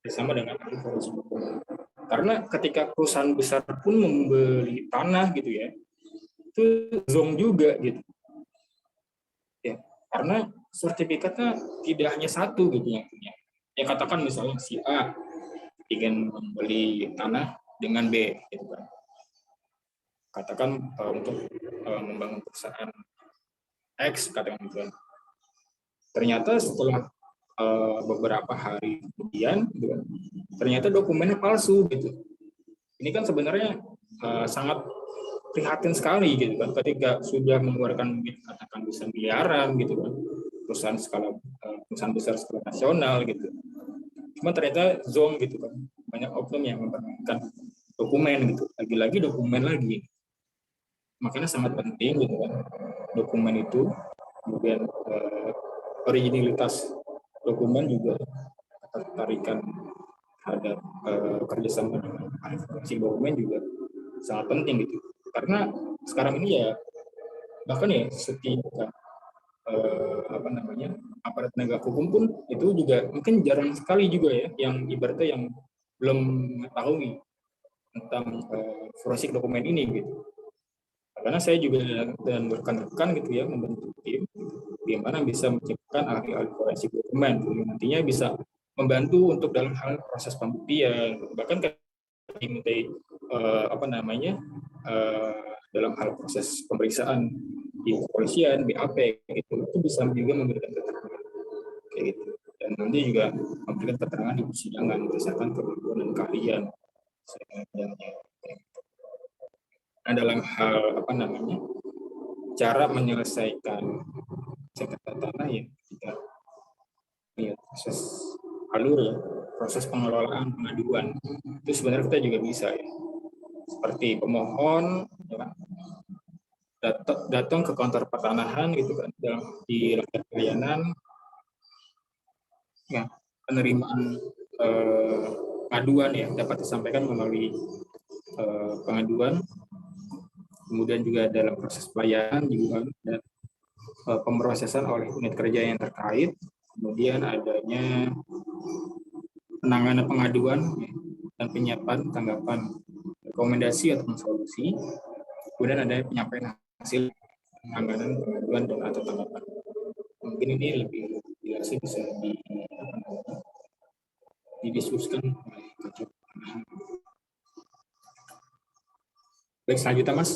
kerjasama dengan ahli forensik dokumen. Karena ketika perusahaan besar pun membeli tanah gitu ya, itu zong juga gitu. Ya, karena sertifikatnya tidak hanya satu gitu yang punya. Ya katakan misalnya si A ingin membeli tanah dengan B gitu kan. Katakan untuk membangun perusahaan X katakan gitu kan. Ternyata setelah beberapa hari kemudian gitu kan, ternyata dokumennya palsu gitu. Ini kan sebenarnya sangat prihatin sekali gitu kan, ketika sudah mengeluarkan katakan bisa miliaran gitu kan, perusahaan besar skala nasional gitu. Cuma ternyata zong gitu kan, banyak oknum yang mempermainkan dokumen gitu, lagi-lagi dokumen lagi. Makanya sangat penting gitu kan, dokumen itu, kemudian originalitas dokumen juga ketertarikan terhadap kerjasama dengan verifikasi dokumen juga sangat penting gitu. Karena sekarang ini ya bahkan ya setiap aparat penegak hukum pun itu juga mungkin jarang sekali juga ya yang ibaratnya yang belum mengetahui tentang forensik dokumen ini gitu. Karena saya juga dan rekan-rekan gitu ya membentuk tim di mana bisa menciptakan ahli-ahli forensik dokumen yang nantinya bisa membantu untuk dalam hal proses pembuktian, bahkan dimintai dalam hal proses pemeriksaan di kepolisian, BAP itu bisa juga memberikan keterangan kayak gitu, dan nanti juga memberikan keterangan di persidangan berdasarkan kemampuan dan keahlian. Nah, dalam hal cara menyelesaikan sengketa tanah ya kita proses alur ya, proses pengelolaan pengaduan itu sebenarnya kita juga bisa ya, seperti pemohon ya, datang ke kantor pertanahan gitu kan, di lembaga pelayanan ya, penerimaan pengaduan ya dapat disampaikan melalui pengaduan, kemudian juga dalam proses pelayanan juga dan pemrosesan oleh unit kerja yang terkait, kemudian adanya penanganan pengaduan ya, dan penyiapan tanggapan rekomendasi atau solusi, kemudian ada penyampaian hasil penanganan pengaduan dan atau tanggapan. Mungkin ini lebih jelas bisa didiskusikan oleh kantor pertanahan. Baik, selanjutnya Mas.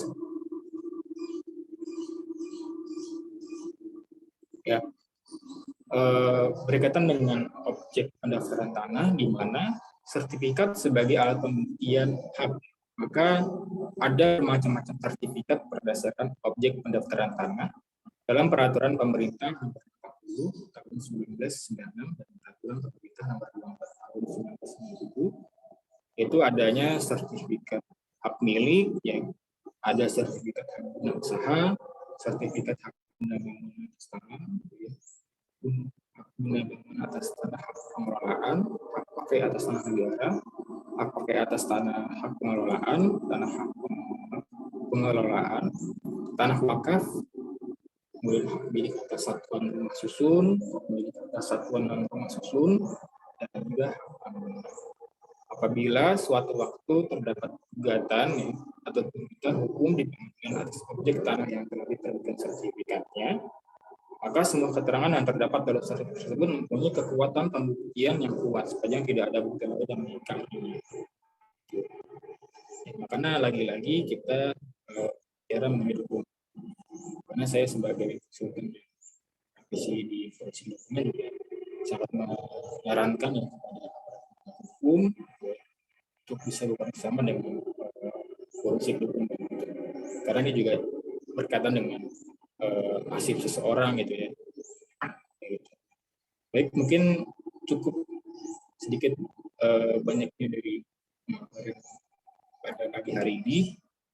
Ya, berkaitan dengan objek pendaftaran tanah di mana sertifikat sebagai alat pembuktian hak. Maka ada macam-macam sertifikat berdasarkan objek pendaftaran tanah dalam peraturan pemerintah nomor 40 tahun 1996 dan peraturan pemerintah nomor 24 tahun 1997. Itu adanya sertifikat hak milik, yang ada sertifikat hak guna usaha, sertifikat hak guna bangunan atas tanah, hak guna bangunan atas tanah hak pengelolaan, hak pakai atas tanah negara, hak pakai atas tanah hak pengelolaan, tanah hak pengelolaan, tanah wakaf, kemudian hak milik atas satuan rumah susun, hak milik atas satuan dan rumah susun, dan juga apabila suatu waktu terdapat gugatan ya, atau tuntutan hukum di pengadilan atas objek tanah yang telah diterbitkan sertifikatnya, maka semua keterangan yang terdapat dalam sertifikat tersebut mempunyai kekuatan pembuktian yang kuat sepanjang tidak ada bukti lain yang mengingkarinya. Ya, makanya lagi-lagi kita bicara mengenai hukum. Karena saya sebagai konsultan praktisi di forensik dokumen juga sangat menyarankan ya kepada hukum untuk bisa bekerja sama dengan forensik dokumen, karena ini juga berkaitan dengan nasib seseorang gitu ya. Baik, mungkin cukup sedikit banyaknya dari pada pagi hari ini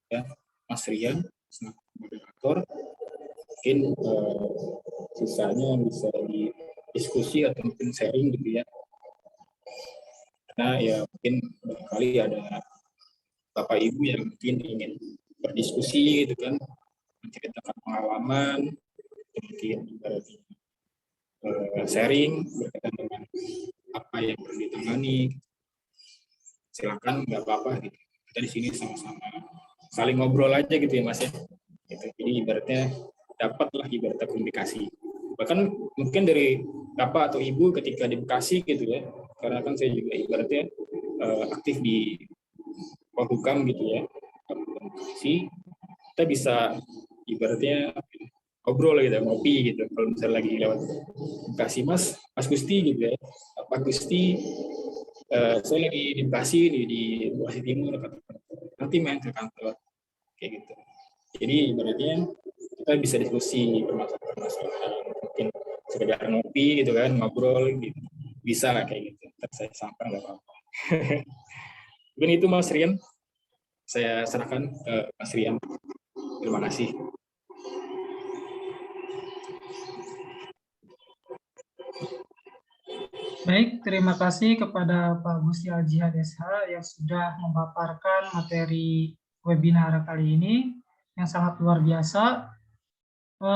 ya, Mas Rian selaku moderator. Mungkin sisanya bisa didiskusi atau mungkin sharing gitu ya. Nah ya mungkin barangkali ada Bapak Ibu yang mungkin ingin berdiskusi gitu kan, menceritakan pengalaman, mungkin sharing berkaitan dengan apa yang perlu ditangani. Silakan, nggak apa-apa gitu. Kita di sini sama-sama saling ngobrol aja gitu ya Mas ya. Gitu. Jadi ibaratnya dapatlah ibaratnya komunikasi. Bahkan mungkin dari Bapak atau Ibu ketika di Bekasi gitu ya, karena kan saya juga ibaratnya aktif di Polhukam gitu ya, Bekasi, kita bisa ibaratnya ngobrol gitu, ngopi gitu. Kalau misalnya lagi lewat Bekasi, Mas Gusti gitu ya, Pak Gusti, saya lagi di Bekasi di Bekasi Timur, nanti main ke kantor kayak gitu. Jadi ibaratnya kita bisa diskusi permasalahan, mungkin sekedar ngopi gitu kan, ngobrol gitu, bisa lah kayak gitu. Ntar saya sampaikan nggak apa-apa. Mungkin itu Mas Rian, saya serahkan ke Mas Rian. Terima kasih. Baik, terima kasih kepada Pak Gusti Al-Jihad SH yang sudah memaparkan materi webinar kali ini yang sangat luar biasa.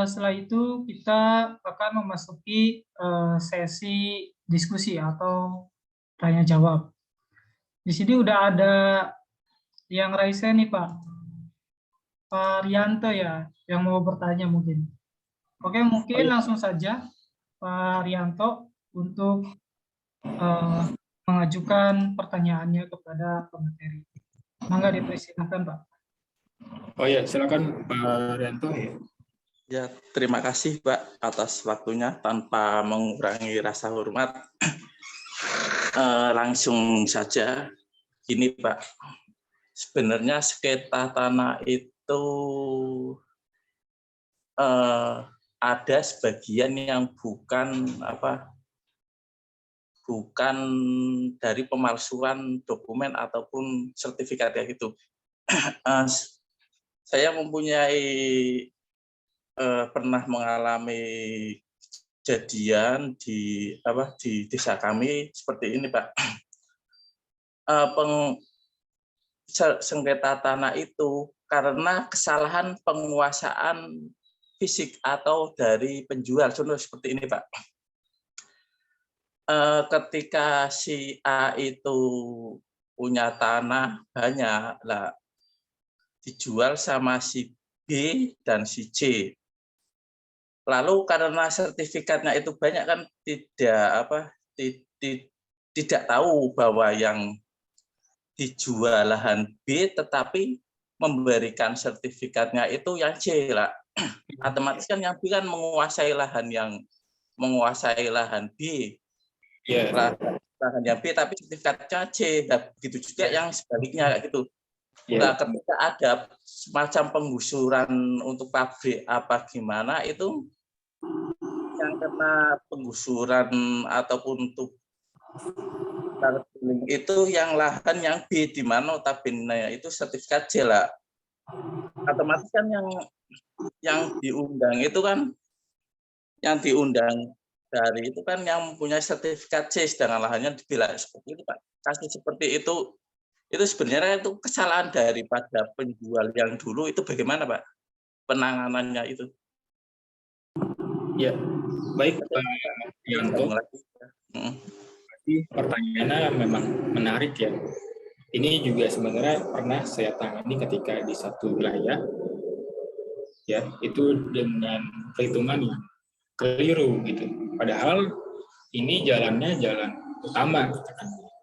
Setelah itu kita akan memasuki sesi diskusi atau tanya jawab. Di sini udah ada yang raise nih Pak Rianto ya, yang mau bertanya mungkin. Oke, mungkin langsung saja Pak Rianto untuk mengajukan pertanyaannya kepada pemateri. Mangga dipersilakan Pak. Oh ya, silakan Pak Rianto ya. Ya, terima kasih Pak atas waktunya. Tanpa mengurangi rasa hormat, langsung saja. Ini Pak, sebenarnya sengketa tanah itu ada sebagian yang bukan dari pemalsuan dokumen ataupun sertifikat ya gitu. Saya mempunyai pernah mengalami kejadian di desa kami seperti ini Pak. Sengketa tanah itu karena kesalahan penguasaan fisik atau dari penjual. Contoh seperti ini Pak. Ketika si A itu punya tanah banyak, lah dijual sama si B dan si C. Lalu karena sertifikatnya itu banyak kan tidak tahu bahwa yang dijual lahan B tetapi memberikan sertifikatnya itu yang C lah. Otomatis kan yang B kan menguasai lahan B. Yeah. Lahan yang B tapi sertifikatnya C. Nah, begitu juga yang sebaliknya kayak gitu. Nah, ketika ada semacam penggusuran untuk pabrik apa gimana itu yang kena penggusuran ataupun untuk itu yang lahan yang B di mana notabene itu sertifikat C lah. Otomatis kan yang diundang itu kan dari itu kan yang punya sertifikat C sedangkan lahannya dibilang seperti itu Pak. Kasus seperti itu sebenarnya itu kesalahan daripada penjual yang dulu itu bagaimana Pak penanganannya itu? Ya, baik Pak Yanto. Pertanyaannya memang menarik ya. Ini juga sebenarnya pernah saya tangani ketika di satu wilayah, ya itu dengan perhitungan yang keliru gitu. Padahal ini jalannya jalan utama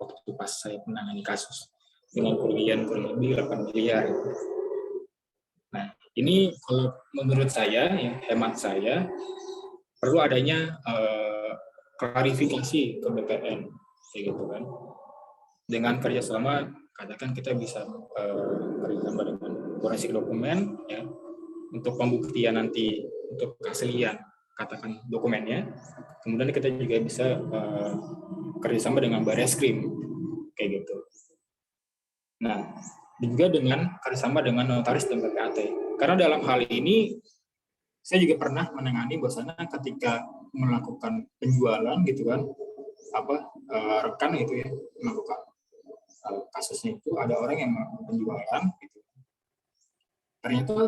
waktu pas saya menangani kasus dengan kerugian kurang lebih 8 miliar. Nah, ini kalau menurut saya, ya, hemat saya, perlu adanya klarifikasi ke BPN, kayak gitu kan. Dengan kerjasama, katakan kita bisa kerjasama dengan forensik dokumen, ya, untuk pembuktian nanti, untuk keaslian, katakan dokumennya. Kemudian kita juga bisa kerjasama dengan Barreskrim, kayak gitu. Nah, juga dengan kerjasama dengan notaris dan PPAT. Karena dalam hal ini saya juga pernah menangani bahwasanya ketika melakukan penjualan gitu kan, rekan itu ya melakukan kasusnya itu ada orang yang melakukan penjualan gitu. Ternyata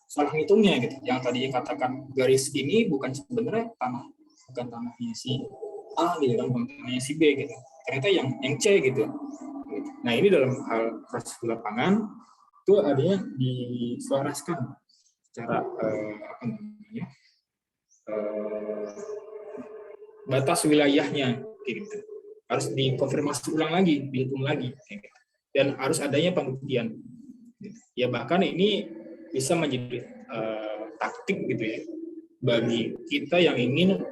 salah hitungnya gitu. Yang tadi katakan garis ini bukan sebenarnya bukan tanahnya si A gitu kan, bukan tanahnya si B gitu. Ternyata yang C gitu. Nah, ini dalam hal proses di lapangan itu adanya diselaraskan secara batas wilayahnya gitu. Harus dikonfirmasi ulang lagi, dihitung lagi gitu. Dan harus adanya pembuktian. Ya bahkan ini bisa menjadi taktik gitu ya bagi kita yang ingin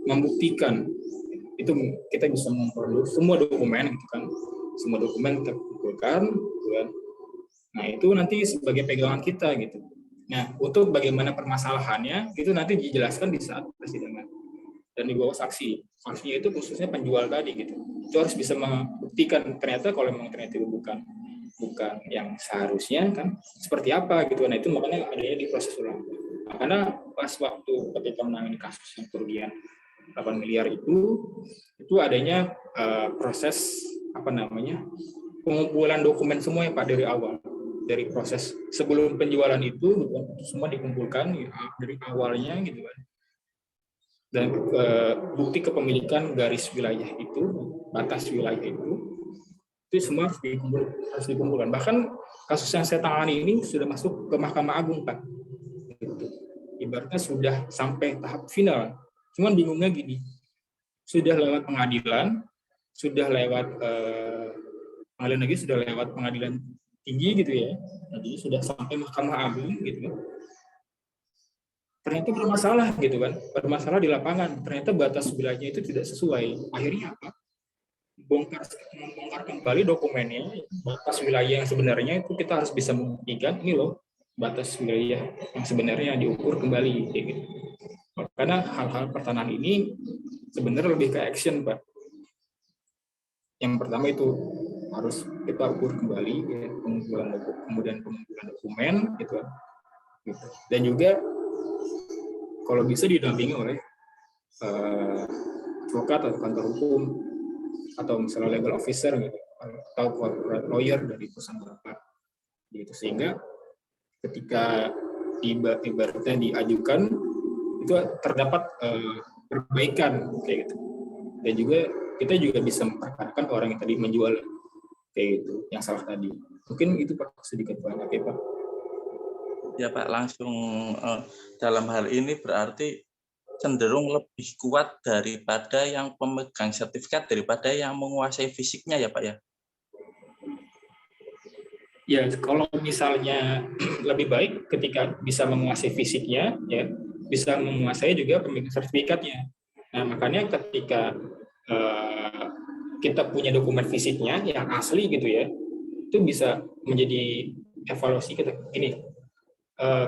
membuktikan itu kita bisa memperoleh semua dokumen gitu kan, semua dokumen kita kumpulkan gitu kan. Nah itu nanti sebagai pegangan kita gitu. Nah untuk bagaimana permasalahannya itu nanti dijelaskan di saat persidangan dan di bawah saksi. Saksinya itu khususnya penjual tadi gitu, itu harus bisa membuktikan ternyata kalau memang ternyata itu bukan yang seharusnya kan seperti apa gitu. Nah itu makanya adanya di proses ulang. Nah, karena pas waktu ketika menangani kasus yang kerugian 8 miliar itu adanya proses pengumpulan dokumen semua ya Pak dari awal, dari proses sebelum penjualan itu semua dikumpulkan dari awalnya gitu kan, dan bukti kepemilikan garis wilayah itu, batas wilayah itu semua harus dikumpulkan. Bahkan kasus yang saya tangani ini sudah masuk ke Mahkamah Agung Pak, gitu. Ibaratnya sudah sampai tahap final. Cuman bingungnya gini, sudah lewat pengadilan, sudah lewat pengadilan negeri, sudah lewat pengadilan tinggi gitu ya, jadi sudah sampai Mahkamah Agung gitu. Ternyata bermasalah gitu kan, bermasalah di lapangan. Ternyata batas wilayahnya itu tidak sesuai. Akhirnya apa? Membongkar kembali dokumennya, batas wilayah yang sebenarnya itu kita harus bisa membuktikan ini loh batas wilayah yang sebenarnya diukur kembali kayak gitu. Karena hal-hal pertanahan ini sebenarnya lebih ke action Pak. Yang pertama itu harus kita ukur kembali ya, kemudian pengumpulan dokumen gitu. Dan juga kalau bisa didampingi oleh advokat atau kantor hukum atau misalnya legal officer gitu, atau corporate lawyer dari perusahaan Bapak gitu, sehingga ketika ibaratnya diajukan itu terdapat perbaikan kayak gitu. Dan juga kita juga bisa memperkarakan orang yang tadi menjual kayak gitu yang salah tadi. Mungkin itu Pak sedikit banyak ya Pak. Ya Pak, langsung dalam hal ini berarti cenderung lebih kuat daripada yang pemegang sertifikat daripada yang menguasai fisiknya ya Pak ya? Ya, kalau misalnya lebih baik ketika bisa menguasai fisiknya, ya bisa menguasai juga pemegang sertifikatnya. Nah, makanya ketika kita punya dokumen fisiknya yang asli gitu ya, itu bisa menjadi evaluasi kita. Ini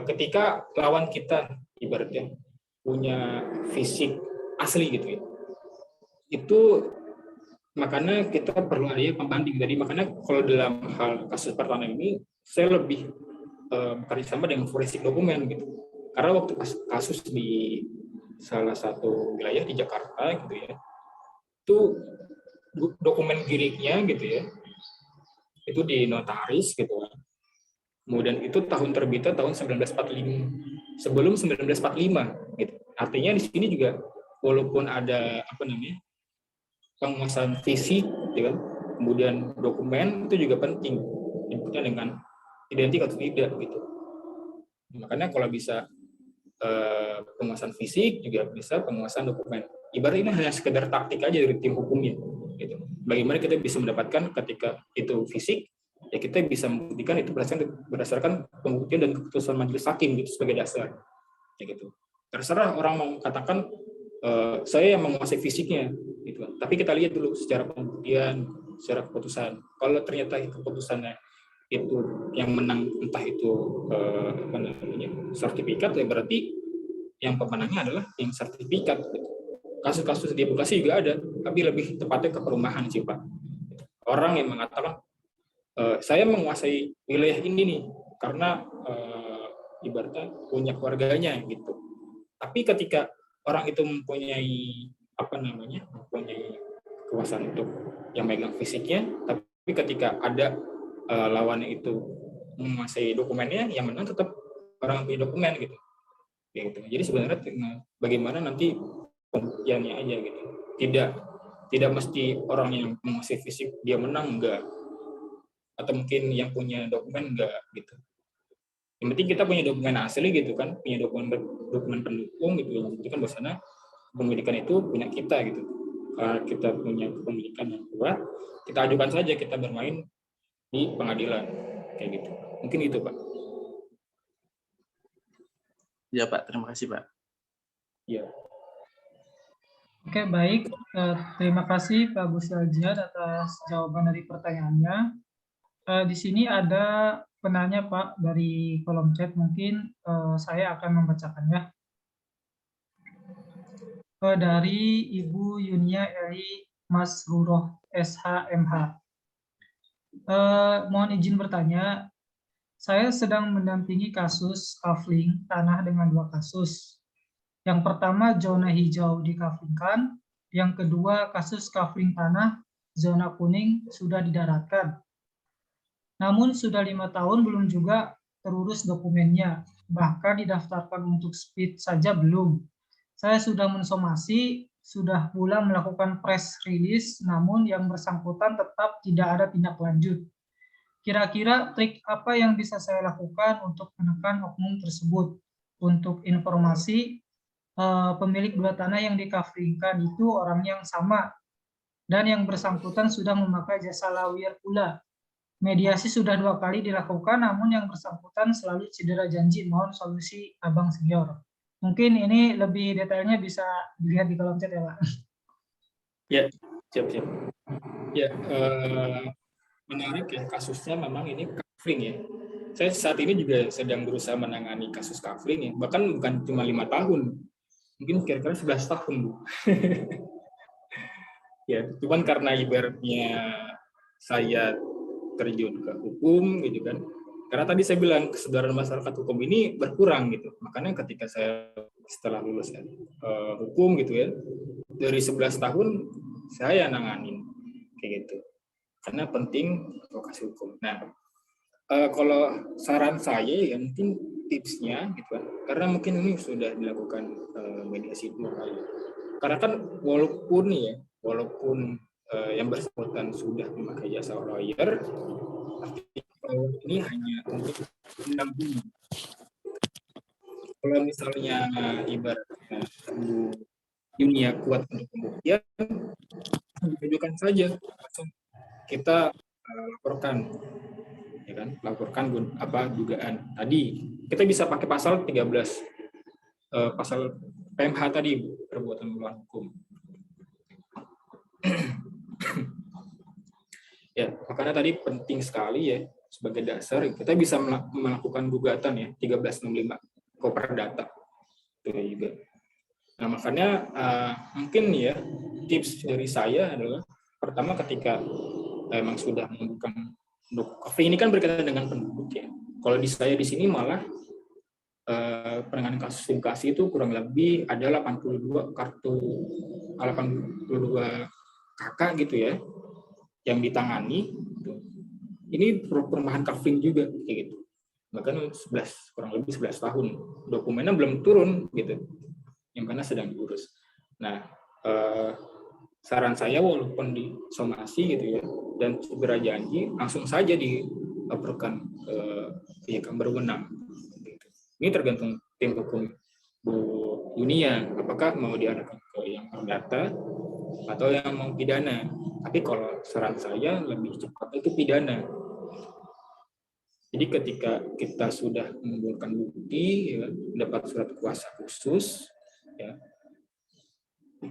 ketika lawan kita ibaratnya punya fisik asli gitu ya, itu makanya kita perlu ada pembanding. Jadi makanya kalau dalam hal kasus pertanahan ini saya lebih bekerja sama dengan forensik dokumen gitu. Karena waktu kasus di salah satu wilayah di Jakarta gitu ya, itu dokumen giringnya gitu ya, itu di notaris gitu. Kemudian itu tahun terbitnya tahun 1945, sebelum 1945 gitu. Artinya di sini juga walaupun ada penguasaan fisik, gitu kan, kemudian dokumen itu juga penting, inputnya dengan identik atau tidak gitu. Makanya kalau bisa penguasaan fisik juga bisa penguasaan dokumen. Ibarat ini hanya sekedar taktik aja dari tim hukumnya. Gitu. Bagaimana kita bisa mendapatkan ketika itu fisik, ya kita bisa membuktikan itu berdasarkan pembuktian dan keputusan majelis hakim gitu sebagai dasar. Kayak gitu. Terserah orang mau katakan saya yang menguasai fisiknya, gitu. Tapi kita lihat dulu secara pembuktian, secara keputusan. Kalau ternyata keputusannya itu yang menang entah itu sertifikat, ya berarti yang pemenangnya adalah yang sertifikat. Gitu. Kasus-kasus di Bekasi juga ada, tapi lebih tepatnya ke perumahan sih Pak. Orang yang mengatakan saya menguasai wilayah ini nih karena ibaratnya punya keluarganya gitu. Tapi ketika orang itu mempunyai mempunyai kekuasaan untuk yang megang fisiknya, tapi ketika ada lawannya itu menguasai dokumennya, yang menang tetap orang punya dokumen gitu. Gitu. Jadi sebenarnya bagaimana nanti pembuktiannya aja gitu. Tidak mesti orang yang menguasai fisik dia menang, enggak. Atau mungkin yang punya dokumen enggak gitu. Yang penting kita punya dokumen asli gitu kan, punya dokumen pendukung gitu, yang menunjukkan bahwasanya pemilikan itu punya kita gitu. Kalau kita punya kepemilikan yang kuat, kita ajukan saja, kita bermain di pengadilan kayak gitu. Mungkin itu Pak. Ya Pak, terima kasih Pak. Ya. Oke, baik. Terima kasih Pak Gus Jihad atas jawaban dari pertanyaannya. Di sini ada penanya Pak dari kolom chat, mungkin saya akan membacakannya. Dari Ibu Yunia Eli Masruroh SHMH. Mohon izin bertanya, saya sedang mendampingi kasus kafling tanah dengan 2 kasus. Yang pertama zona hijau dikaflingkan, yang kedua kasus kafling tanah zona kuning sudah didaratkan. Namun sudah 5 tahun belum juga terurus dokumennya, bahkan didaftarkan untuk speed saja belum. Saya sudah mensomasi, sudah pula melakukan press release, namun yang bersangkutan tetap tidak ada tindak lanjut. Kira-kira trik apa yang bisa saya lakukan untuk menekan oknum tersebut? Untuk informasi, pemilik 2 tanah yang dikaflingkan itu orang yang sama, dan yang bersangkutan sudah memakai jasa lawyer pula. Mediasi sudah 2 kali dilakukan, namun yang bersangkutan selalu cedera janji. Mohon solusi Abang Senior. Mungkin ini lebih detailnya bisa dilihat di kolom chat ya Pak. Ya, siap-siap. Ya, menarik ya kasusnya, memang ini kafling ya. Saya saat ini juga sedang berusaha menangani kasus kafling ya, bahkan bukan cuma 5 tahun, mungkin kira-kira 11 tahun Bu. Ya, cuman karena ibaratnya saya terjun ke hukum gitu kan, karena tadi saya bilang kesadaran masyarakat hukum ini berkurang gitu, makanya ketika saya setelah lulus hukum gitu ya, dari 11 tahun saya nanganin kayak gitu, karena penting advokasi hukum. Nah, kalau saran saya ya mungkin tipsnya gitu kan, karena mungkin ini sudah dilakukan mediasi 2 kali. Karena kan walaupun yang bersangkutan sudah memakai jasa lawyer, tapi ini hanya untuk mendampingi. Kalau misalnya ibaratnya Bu Yunia kuat untuk pembuktian, tunjukkan saja langsung kita laporkan, ya kan, laporkan dugaan tadi. Kita bisa pakai pasal 13 pasal PMH tadi, perbuatan melawan hukum. Ya, makanya tadi penting sekali ya, sebagai dasar kita bisa melakukan gugatan ya 1365 Koperdata itu juga. Nah, makanya mungkin ya tips dari saya adalah pertama, ketika memang sudah menemukan kafling ini kan berkaitan dengan penduduk ya. Kalau di saya di sini malah penanganan kasus edukasi itu kurang lebih ada 82 kakak gitu ya yang ditangani. Ini perumahan kafling juga kayak gitu. Bahkan kurang lebih 11 tahun. Dokumennya belum turun gitu. Yang mana sedang diurus. Nah, saran saya walaupun disomasi gitu ya dan segera janji, langsung saja dilaporkan ke pihak yang berwenang. Ini tergantung tim hukum Bu Yunia, apakah mau diarahkan ke yang perdata atau yang mau pidana. Tapi kalau saran saya lebih cepat itu pidana. Jadi ketika kita sudah mengumpulkan bukti, ya, dapat surat kuasa khusus, ya,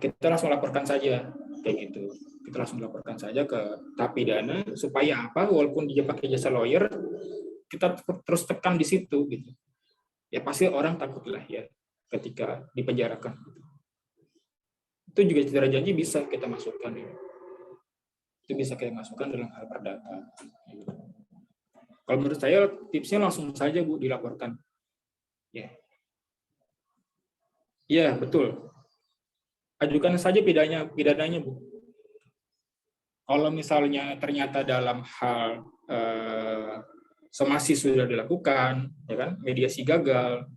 kita langsung laporkan saja, kayak gitu. Kita langsung laporkan saja ke tahap pidana, supaya apa? Walaupun dia pakai jasa lawyer, kita terus tekan di situ, gitu. Ya pasti orang takutlah ya ketika dipenjarakan. Itu juga cedera janji bisa kita masukkan ya. Itu bisa kita masukkan dalam hal perdata. Kalau menurut saya tipsnya langsung saja Bu dilaporkan. Ya. Ya, betul. Ajukan saja pidananya Bu. Kalau misalnya ternyata dalam hal somasi sudah dilakukan, ya kan, mediasi gagal,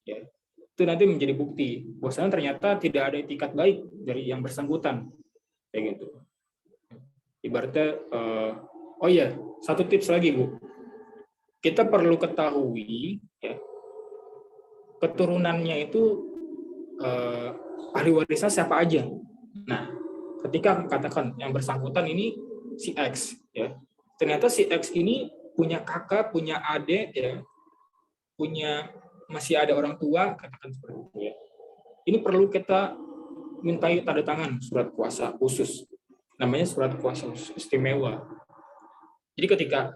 ya, itu nanti menjadi bukti bahwasanya ternyata tidak ada itikat baik dari yang bersangkutan, kayak gitu. Ibaratnya, oh iya, satu tips lagi Bu, kita perlu ketahui, ya, keturunannya itu ahli warisnya siapa aja. Nah, ketika katakan yang bersangkutan ini si X, ya, ternyata si X ini punya kakak, punya adik, ya, punya masih ada orang tua, katakan seperti itu ya. Ini perlu kita mintai tanda tangan surat kuasa khusus. Namanya surat kuasa khusus istimewa. Jadi ketika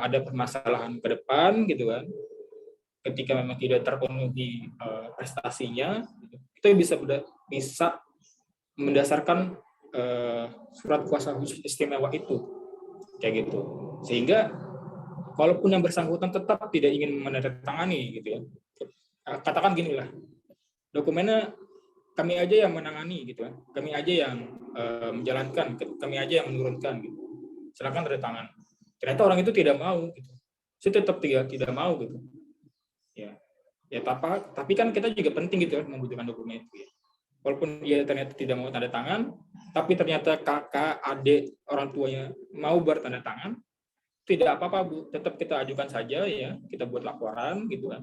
ada permasalahan ke depan gitu kan, ketika memang tidak terpenuhi prestasinya, itu bisa mendasarkan surat kuasa khusus istimewa itu, kayak gitu. Sehingga walaupun yang bersangkutan tetap tidak ingin menandatangani gitu ya, katakan gini lah, dokumennya kami aja yang menangani gitu ya, kami aja yang menjalankan, kami aja yang menurunkan gitu, silakan tanda tangan. Ternyata orang itu tidak mau gitu, saya tetap tidak mau gitu ya. Tapi kan kita juga penting gitu ya, membutuhkan dokumen itu ya. Walaupun dia ternyata tidak mau tanda tangan, tapi ternyata kakak, adik, orang tuanya mau bertanda tangan, tidak apa-apa Bu, tetap kita ajukan saja ya, kita buat laporan gitu kan.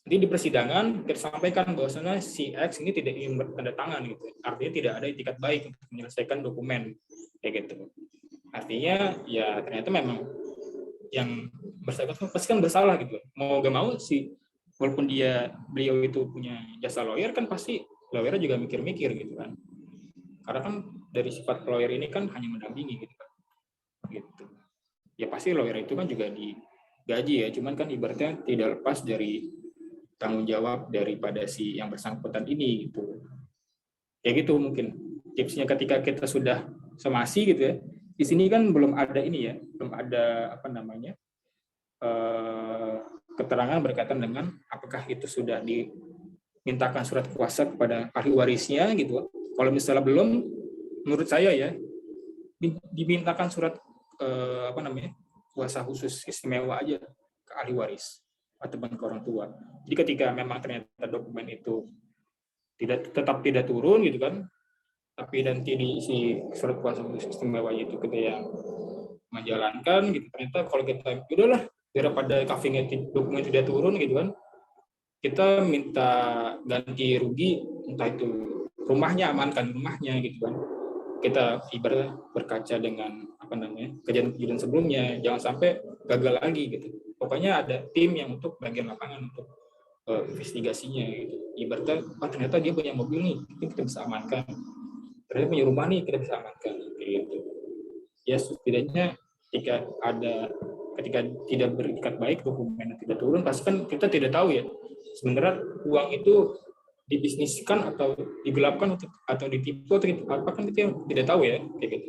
Nanti di persidangan kita sampaikan bahwasanya si X ini tidak ingin bertanda tangan gitu. Artinya tidak ada itikat baik untuk menyelesaikan dokumen kayak gitu. Artinya ya ternyata memang yang bersangkutan pasti kan bersalah gitu. Mau gak mau sih, walaupun beliau itu punya jasa lawyer kan pasti lawyernya juga mikir-mikir gitu kan. Karena kan dari sifat lawyer ini kan hanya mendampingi gitu kan. Gitu. Ya pasti lawyer itu kan juga digaji ya, cuman kan ibaratnya tidak lepas dari tanggung jawab daripada si yang bersangkutan ini gitu. Kayak gitu mungkin tipsnya ketika kita sudah somasi gitu ya. Di sini kan belum ada ini ya, belum ada keterangan berkaitan dengan apakah itu sudah dimintakan surat kuasa kepada ahli warisnya gitu. Kalau misalnya belum, menurut saya ya dimintakan surat kuasa khusus istimewa aja ke ahli waris atau ke orang tua. Jadi ketika memang ternyata dokumen itu tetap tidak turun gitu kan, tapi nanti diisi surat kuasa khusus istimewa itu kita yang menjalankan gitu, ternyata kalau kita udahlah daripada kafenya dokumen tidak turun gitu kan, kita minta ganti rugi, entah itu rumahnya, amankan rumahnya gitu kan. Kita ibaratnya berkaca dengan kejadian sebelumnya, jangan sampai gagal lagi gitu. Pokoknya ada tim yang untuk bagian lapangan untuk investigasinya gitu. Ibaratnya ternyata dia punya mobil nih, kita bisa amankan. Ternyata punya rumah nih, kita bisa amankan gitu. Ya setidaknya ketika tidak berikat baik, dokumen tidak turun, pasti kan kita tidak tahu ya sebenarnya uang itu dibisniskan atau digelapkan atau ditipu atau apa, kan kita tidak tahu ya kayak gitu.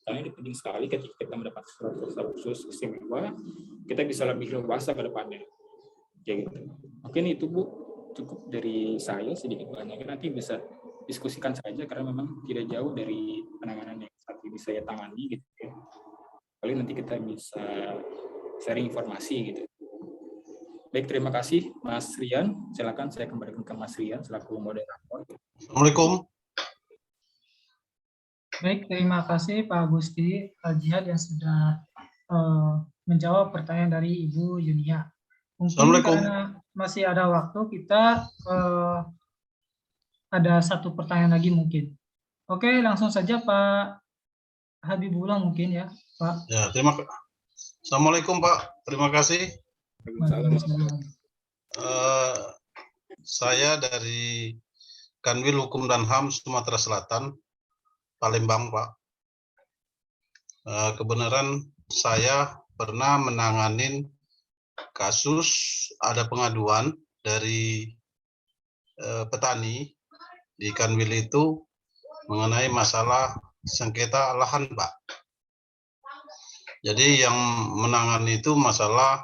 Karena ini penting sekali ketika kita mendapat surat kuasa khusus istimewa, kita bisa lebih leluasa ke depannya kayak gitu. Mungkin itu Bu, cukup dari saya sedikit banyak, nanti bisa diskusikan saja karena memang tidak jauh dari penanganan yang saat ini saya tangani gitu ya. Kali nanti kita bisa sharing informasi gitu. Baik, terima kasih Mas Rian. Silakan saya kembalikan ke Mas Rian selaku moderator. Assalamualaikum. Baik, terima kasih Pak Agusti Al-Jihad yang sudah menjawab pertanyaan dari Ibu Yunia. Mungkin karena masih ada waktu, kita ada satu pertanyaan lagi mungkin. Oke, langsung saja Pak Habibullah mungkin ya, Pak. Ya, Assalamualaikum Pak, terima kasih. Saya dari Kanwil Hukum dan HAM Sumatera Selatan, Palembang Pak. Kebenaran saya pernah menanganin kasus ada pengaduan dari petani di Kanwil itu mengenai masalah sengketa lahan Pak. Jadi yang menangani itu masalah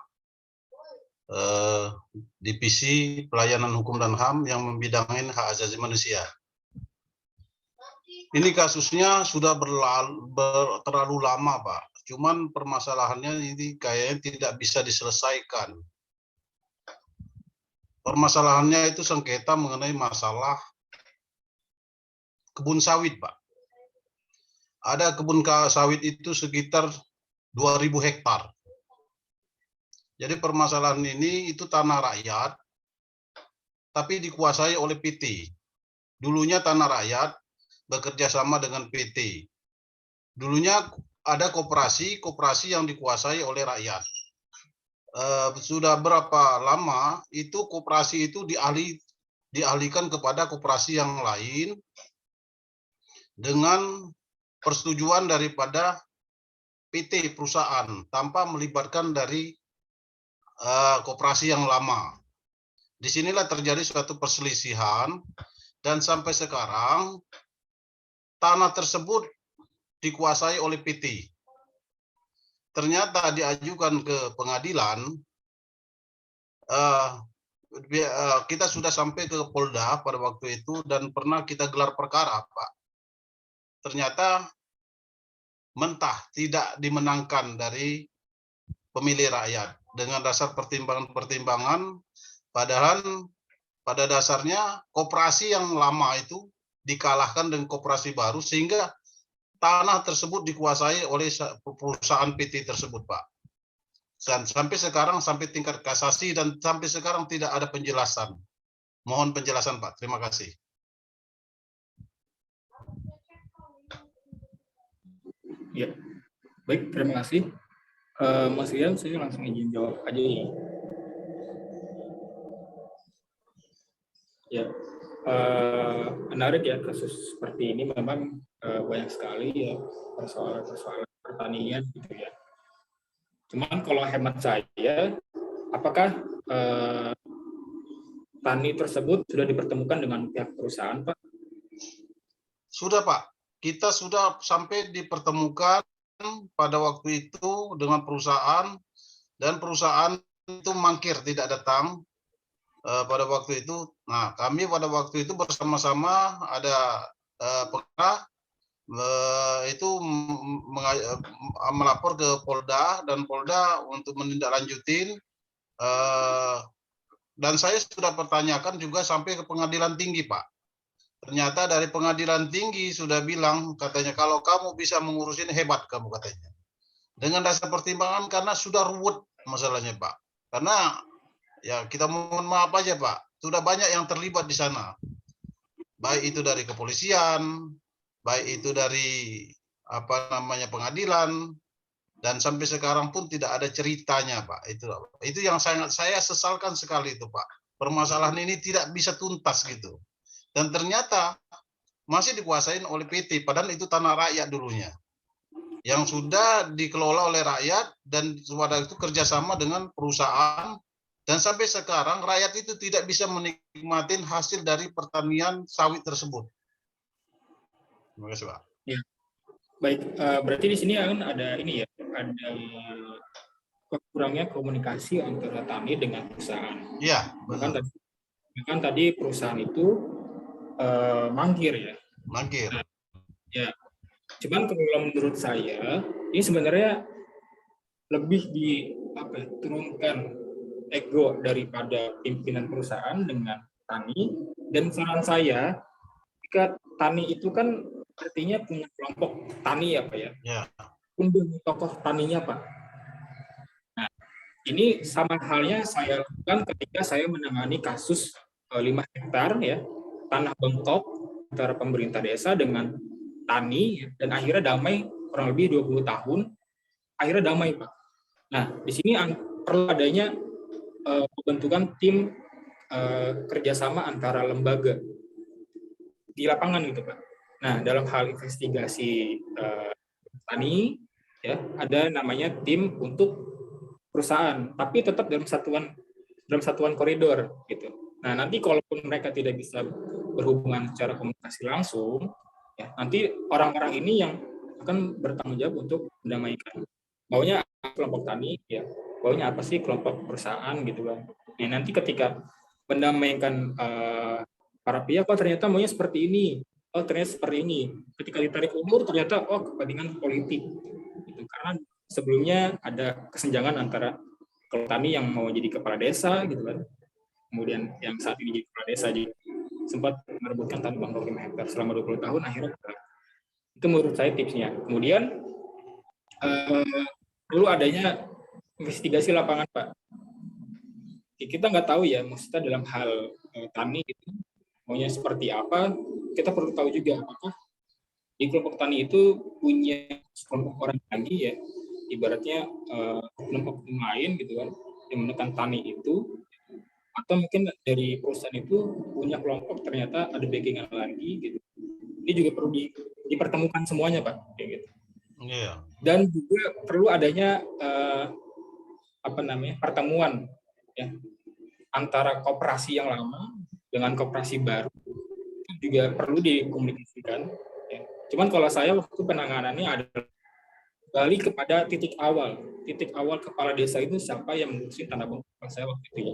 divisi pelayanan hukum dan HAM yang membidangin hak asasi manusia. Ini kasusnya sudah terlalu lama Pak. Cuman permasalahannya ini kayaknya tidak bisa diselesaikan. Permasalahannya itu sengketa mengenai masalah kebun sawit Pak. Ada kebun sawit itu sekitar 2.000 hektar. Jadi permasalahan ini itu tanah rakyat, tapi dikuasai oleh PT. Dulunya tanah rakyat bekerja sama dengan PT. Dulunya ada koperasi yang dikuasai oleh rakyat. sudah berapa lama itu koperasi itu dialihkan kepada koperasi yang lain dengan persetujuan daripada PT perusahaan tanpa melibatkan dari koperasi yang lama. Disinilah terjadi suatu perselisihan dan sampai sekarang tanah tersebut dikuasai oleh PT. Ternyata diajukan ke pengadilan, kita sudah sampai ke Polda pada waktu itu dan pernah kita gelar perkara, Pak. Ternyata mentah tidak dimenangkan dari pemilih rakyat dengan dasar pertimbangan-pertimbangan, padahal pada dasarnya koperasi yang lama itu dikalahkan dengan koperasi baru sehingga tanah tersebut dikuasai oleh perusahaan PT tersebut, Pak. Dan sampai sekarang, sampai tingkat kasasi dan sampai sekarang tidak ada penjelasan. Mohon penjelasan, Pak. Terima kasih. Ya, baik, terima kasih. Mas Rian, saya langsung izin jawab aja ya. Ya, menarik ya kasus seperti ini, memang banyak sekali ya persoalan-persoalan pertanian gitu ya. Cuman kalau hemat saya, apakah tani tersebut sudah dipertemukan dengan pihak perusahaan, Pak? Sudah, Pak. Kita sudah sampai dipertemukan pada waktu itu dengan perusahaan dan perusahaan itu mangkir tidak datang pada waktu itu. Nah, kami pada waktu itu bersama-sama ada pengarah itu melapor ke Polda dan Polda untuk menindaklanjutin, dan saya sudah pertanyakan juga sampai ke pengadilan tinggi, Pak. Ternyata dari pengadilan tinggi sudah bilang katanya kalau kamu bisa mengurusin hebat kamu katanya. Dengan dasar pertimbangan karena sudah ruwet masalahnya, Pak. Karena ya kita mohon maaf aja, Pak. Sudah banyak yang terlibat di sana. Baik itu dari kepolisian, baik itu dari pengadilan, dan sampai sekarang pun tidak ada ceritanya, Pak. Itu yang sangat saya sesalkan sekali itu, Pak. Permasalahan ini tidak bisa tuntas gitu. Dan ternyata masih dikuasain oleh PT, padahal itu tanah rakyat dulunya. Yang sudah dikelola oleh rakyat dan pada itu kerjasama dengan perusahaan, dan sampai sekarang rakyat itu tidak bisa menikmati hasil dari pertanian sawit tersebut. Terima kasih, Pak. Ya. Baik, berarti di sini kan ada ini ya, ada kurangnya komunikasi antara tani dengan perusahaan. Iya, bahkan tadi perusahaan itu mangkir ya. Mangkir. Nah, ya. Cuman kalau menurut saya ini sebenarnya lebih diturunkan ego daripada pimpinan perusahaan dengan tani. Dan saran saya, jika tani itu kan artinya punya kelompok tani ya Pak ya. Ya. Undang tokoh taninya Pak. Nah, ini sama halnya saya lakukan ketika saya menangani kasus 5 hektar ya, tanah bengkok antara pemerintah desa dengan tani, dan akhirnya damai kurang lebih 20 tahun, akhirnya damai, Pak. Nah, di sini perlu adanya pembentukan tim kerjasama antara lembaga di lapangan gitu, Pak. Nah, dalam hal investigasi tani, ya ada namanya tim untuk perusahaan, tapi tetap dalam satuan koridor gitu. Nah, nanti kalaupun mereka tidak bisa berhubungan secara komunikasi langsung, ya nanti orang-orang ini yang akan bertanggung jawab untuk mendamaikan. Maunya kelompok tani, ya maunya apa sih kelompok perusahaan gitu kan. Nah, nanti ketika mendamaikan para pihak, oh ternyata maunya seperti ini, oh ternyata seperti ini. Ketika ditarik ulur ternyata oh kepentingan politik, gitu. Karena sebelumnya ada kesenjangan antara kelompok tani yang mau jadi kepala desa gitu kan. Kemudian yang saat ini jadi kepala desa juga sempat merebutkan tanah bengkok 5 hektar selama 20 tahun, akhirnya itu menurut saya tipsnya. Kemudian perlu adanya investigasi lapangan, Pak. Kita nggak tahu ya, maksudnya dalam hal tani itu maunya seperti apa, kita perlu tahu juga apakah di kelompok tani itu punya kelompok orang lagi ya, ibaratnya kelompok lain gitu kan, yang menekan tani itu, atau mungkin dari perusahaan itu punya kelompok ternyata ada backingan lagi gitu. Ini juga perlu dipertemukan semuanya, Pak, kayak gitu. Iya. Dan juga perlu adanya pertemuan ya antara koperasi yang lama dengan koperasi baru, itu juga perlu dikomunikasikan. Ya. Cuman kalau saya waktu penanganannya adalah balik kepada titik awal kepala desa itu siapa yang mengurusin tanah bengkak saya waktu itu ya.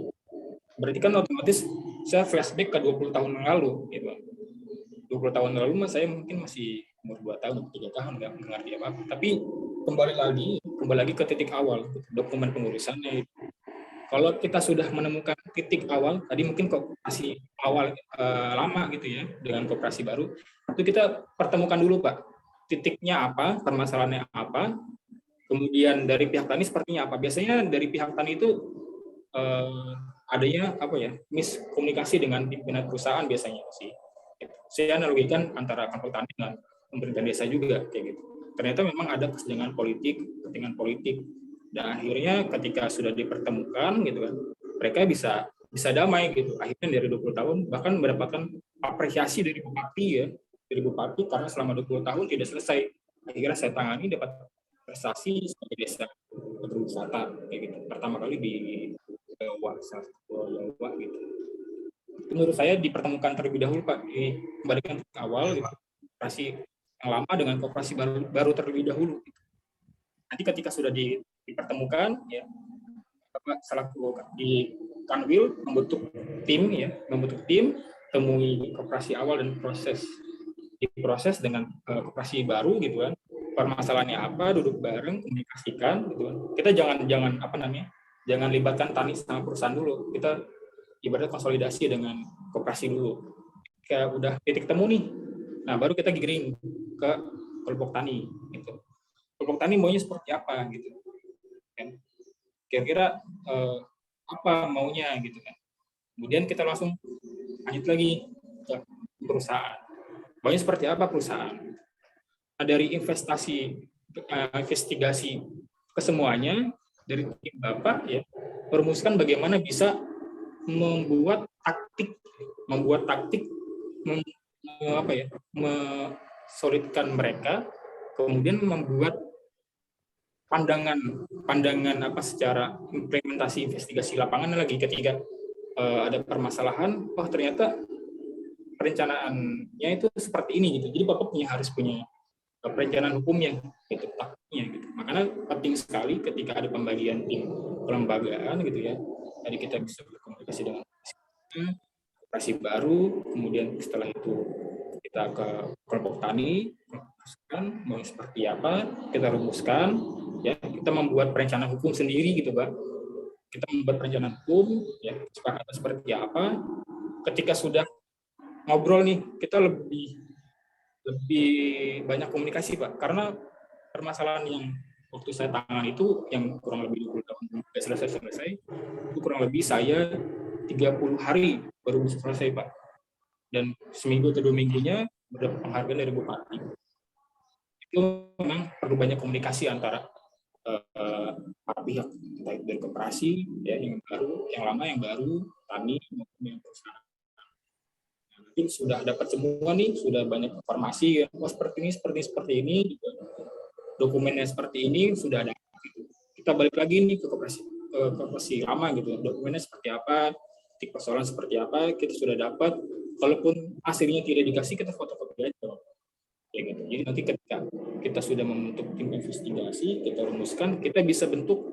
Berarti kan otomatis saya flashback ke 20 tahun yang lalu gitu. 20 tahun lalu saya mungkin masih umur 2 tahun, 3 tahun nggak mengerti apa-apa. Tapi kembali lagi ke titik awal, dokumen pengurusannya. Kalau kita sudah menemukan titik awal, tadi mungkin koperasi awal lama gitu ya, dengan koperasi baru, itu kita pertemukan dulu, Pak. Titiknya apa, permasalahannya apa, kemudian dari pihak tani sepertinya apa. Biasanya dari pihak tani itu adanya miskomunikasi dengan pimpinan perusahaan biasanya sih. Saya analogikan antara kantor tani dengan pemerintah desa juga kayak gitu. Ternyata memang ada kepentingan politik, dan akhirnya ketika sudah dipertemukan gitu kan, mereka bisa damai gitu. Akhirnya dari 20 tahun bahkan mendapatkan apresiasi dari bupati karena selama 20 tahun tidak selesai. Akhirnya saya tangani dapat prestasi sebagai desa berwisata kayak gitu. Pertama kali di Jawa gitu. Menurut saya dipertemukan terlebih dahulu, Pak, dikembalikan ke awal gitu. Koperasi yang lama dengan koperasi baru terlebih dahulu. Nanti ketika sudah dipertemukan, ya, selaku di Kanwil membentuk tim, temui koperasi awal dan diproses dengan koperasi baru gitu kan. Permasalahannya apa, duduk bareng, komunikasikan gitu kan. Kita jangan libatkan tani sama perusahaan dulu. Kita ibarat konsolidasi dengan koperasi dulu. Kayak udah titik temu nih. Nah, baru kita giring ke kelompok tani gitu. Kelompok tani maunya seperti apa gitu. Kan? Kira-kira apa maunya gitu kan. Kemudian kita langsung lanjut lagi ke perusahaan. Maunya seperti apa perusahaan. Nah, dari investigasi kesemuanya dari tim Bapak ya, merumuskan bagaimana bisa membuat taktik mesolidkan mereka, kemudian membuat pandangan secara implementasi investigasi lapangan lagi ketika ada permasalahan, ternyata perencanaannya itu seperti ini gitu. Jadi Bapak harus punya perencanaan hukumnya gitu, taktiknya gitu. Makanya penting sekali ketika ada pembagian tim kelembagaan gitu ya. Tadi kita bisa berkomunikasi dengan koperasi baru, kemudian setelah itu kita ke kelompok tani, mau seperti apa, kita rumuskan, ya, kita membuat perencanaan hukum sendiri gitu, Pak. Kita membuat perencanaan hukum, ya, kesepakatan seperti apa. Ketika sudah ngobrol nih, kita lebih banyak komunikasi, Pak, karena permasalahan yang waktu saya tangani itu yang kurang lebih 20 tahun selesai, itu kurang lebih saya 30 hari baru bisa selesai, Pak. Dan seminggu atau 2 minggunya berdapat penghargaan dari Bupati. Itu memang perlu banyak komunikasi antara para pihak, baik dari koperasi, ya, yang baru, yang lama, yang baru, tani, maupun yang perusahaan. Nanti sudah dapat semua nih, sudah banyak informasi, ya, seperti ini, dokumennya seperti ini, sudah ada. Kita balik lagi nih ke koperasi lama gitu, dokumennya seperti apa, titik persoalan seperti apa, kita sudah dapat. Kalaupun hasilnya tidak dikasih, kita fotokopi aja. Ya gitu. Jadi nanti ketika kita sudah membentuk tim investigasi, kita rumuskan, kita bisa bentuk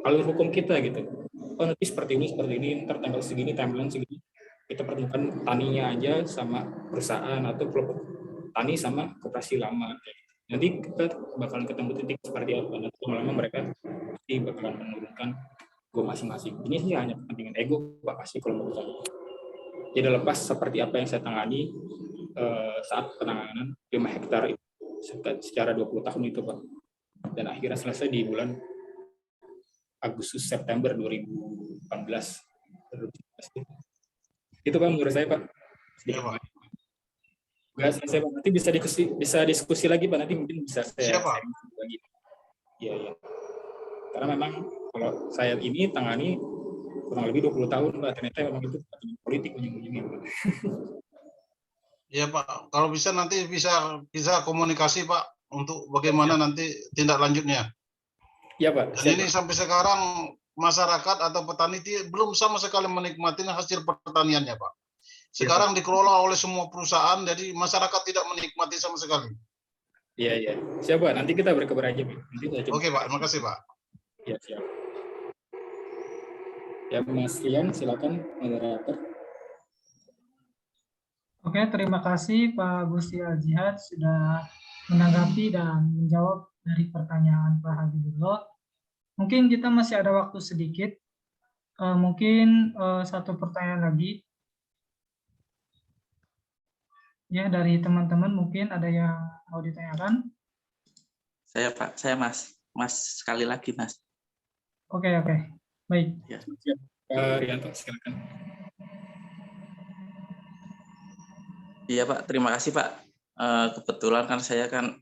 alur hukum kita gitu. Nanti seperti ini, ntar tanggal segini, timeline segini. Kita pertemukan taninya aja sama perusahaan atau kelompok tani sama koperasi lama. Nanti kita bakalan ketemu titik seperti apa. Nanti lama-lama mereka pasti bakalan menurunkan ego masing-masing. Ini sih hanya kepentingan ego, Pak, pasti kalau menurut saya. Jadi lepas seperti apa yang saya tangani saat penanganan 5 hektar itu secara 20 tahun itu, Pak. Dan akhirnya selesai di bulan Agustus-September 2018. Itu, Pak, menurut saya, Pak. Ya, Pak. Nggak selesai, Pak. Nanti bisa diskusi lagi, Pak. Nanti mungkin bisa saya lagi. Iya. Karena memang kalau saya ini tangani kurang lebih 20 tahun, Pak, ternyata memang itu kepentingan politik ujung-ujungnya. Ya Pak, kalau bisa nanti bisa komunikasi Pak untuk bagaimana nanti tindak lanjutnya. Iya Pak. Dan ini sampai sekarang masyarakat atau petani belum sama sekali menikmati hasil pertaniannya Pak. Sekarang dikelola oleh semua perusahaan, jadi masyarakat tidak menikmati sama sekali. Iya. Siap Pak, nanti kita berkabar aja Pak. Oke Pak, terima kasih Pak. Iya, siap. Ya Mas Rian, silakan moderator. Oke, terima kasih Pak Gusti Al-Jihad sudah menanggapi dan menjawab dari pertanyaan Pak Habibullah. Mungkin kita masih ada waktu sedikit. Mungkin satu pertanyaan lagi. Ya, dari teman-teman mungkin ada yang mau ditanyakan. Saya Pak, saya Mas sekali lagi Mas. Oke, baik. Ya. Pak Rianto, silakan. Iya Pak, terima kasih Pak. Kebetulan kan saya kan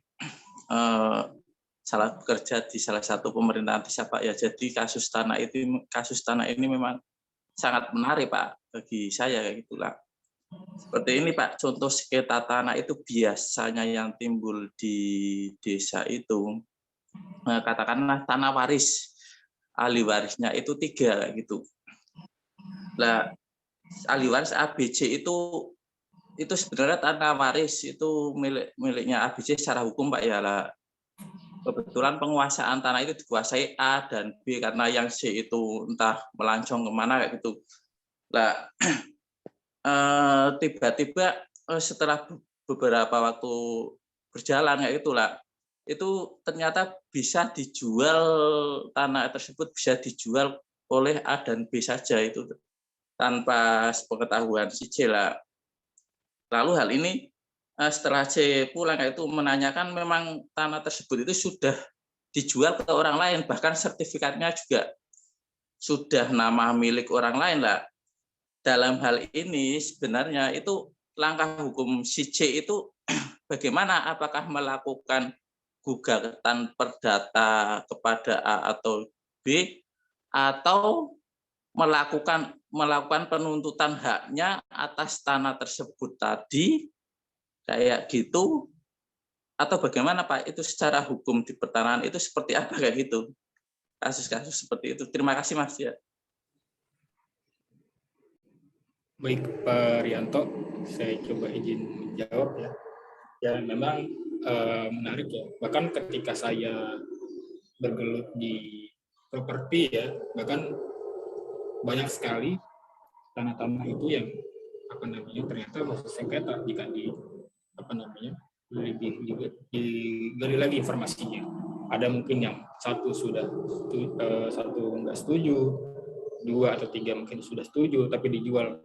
salah bekerja di salah satu pemerintahan desa Pak ya. Jadi kasus tanah ini memang sangat menarik Pak bagi saya kayak gitulah. Seperti ini Pak, contoh sengketa tanah itu biasanya yang timbul di desa itu katakanlah tanah waris, ahli warisnya itu 3 kayak gitu. Nah, ahli waris ABC itu sebenarnya tanah waris itu miliknya ABC secara hukum Pak ya lah. Kebetulan penguasaan tanah itu dikuasai A dan B karena yang C itu entah melancong kemana kayak gitu. Nah, tiba-tiba setelah beberapa waktu berjalan kayak itulah, itu ternyata bisa dijual, tanah tersebut bisa dijual oleh A dan B saja itu tanpa sepengetahuan si C lah. Lalu hal ini setelah C pulang itu menanyakan memang tanah tersebut itu sudah dijual ke orang lain, bahkan sertifikatnya juga sudah nama milik orang lain lah. Dalam hal ini sebenarnya itu langkah hukum si C itu bagaimana? Apakah melakukan gugatan perdata kepada A atau B, atau melakukan penuntutan haknya atas tanah tersebut tadi kayak gitu, atau bagaimana Pak? Itu secara hukum di pertanahan itu seperti apa kayak gitu? Kasus-kasus seperti itu. Terima kasih Mas ya. Baik Pak Rianto, saya coba izin menjawab ya. Ya memang menarik ya. Bahkan ketika saya bergelut di properti ya, bahkan banyak sekali tanah-tanah itu yang ternyata masih sengketa jika digali lagi informasinya. Ada mungkin yang satu nggak setuju, 2 atau 3 mungkin sudah setuju tapi dijual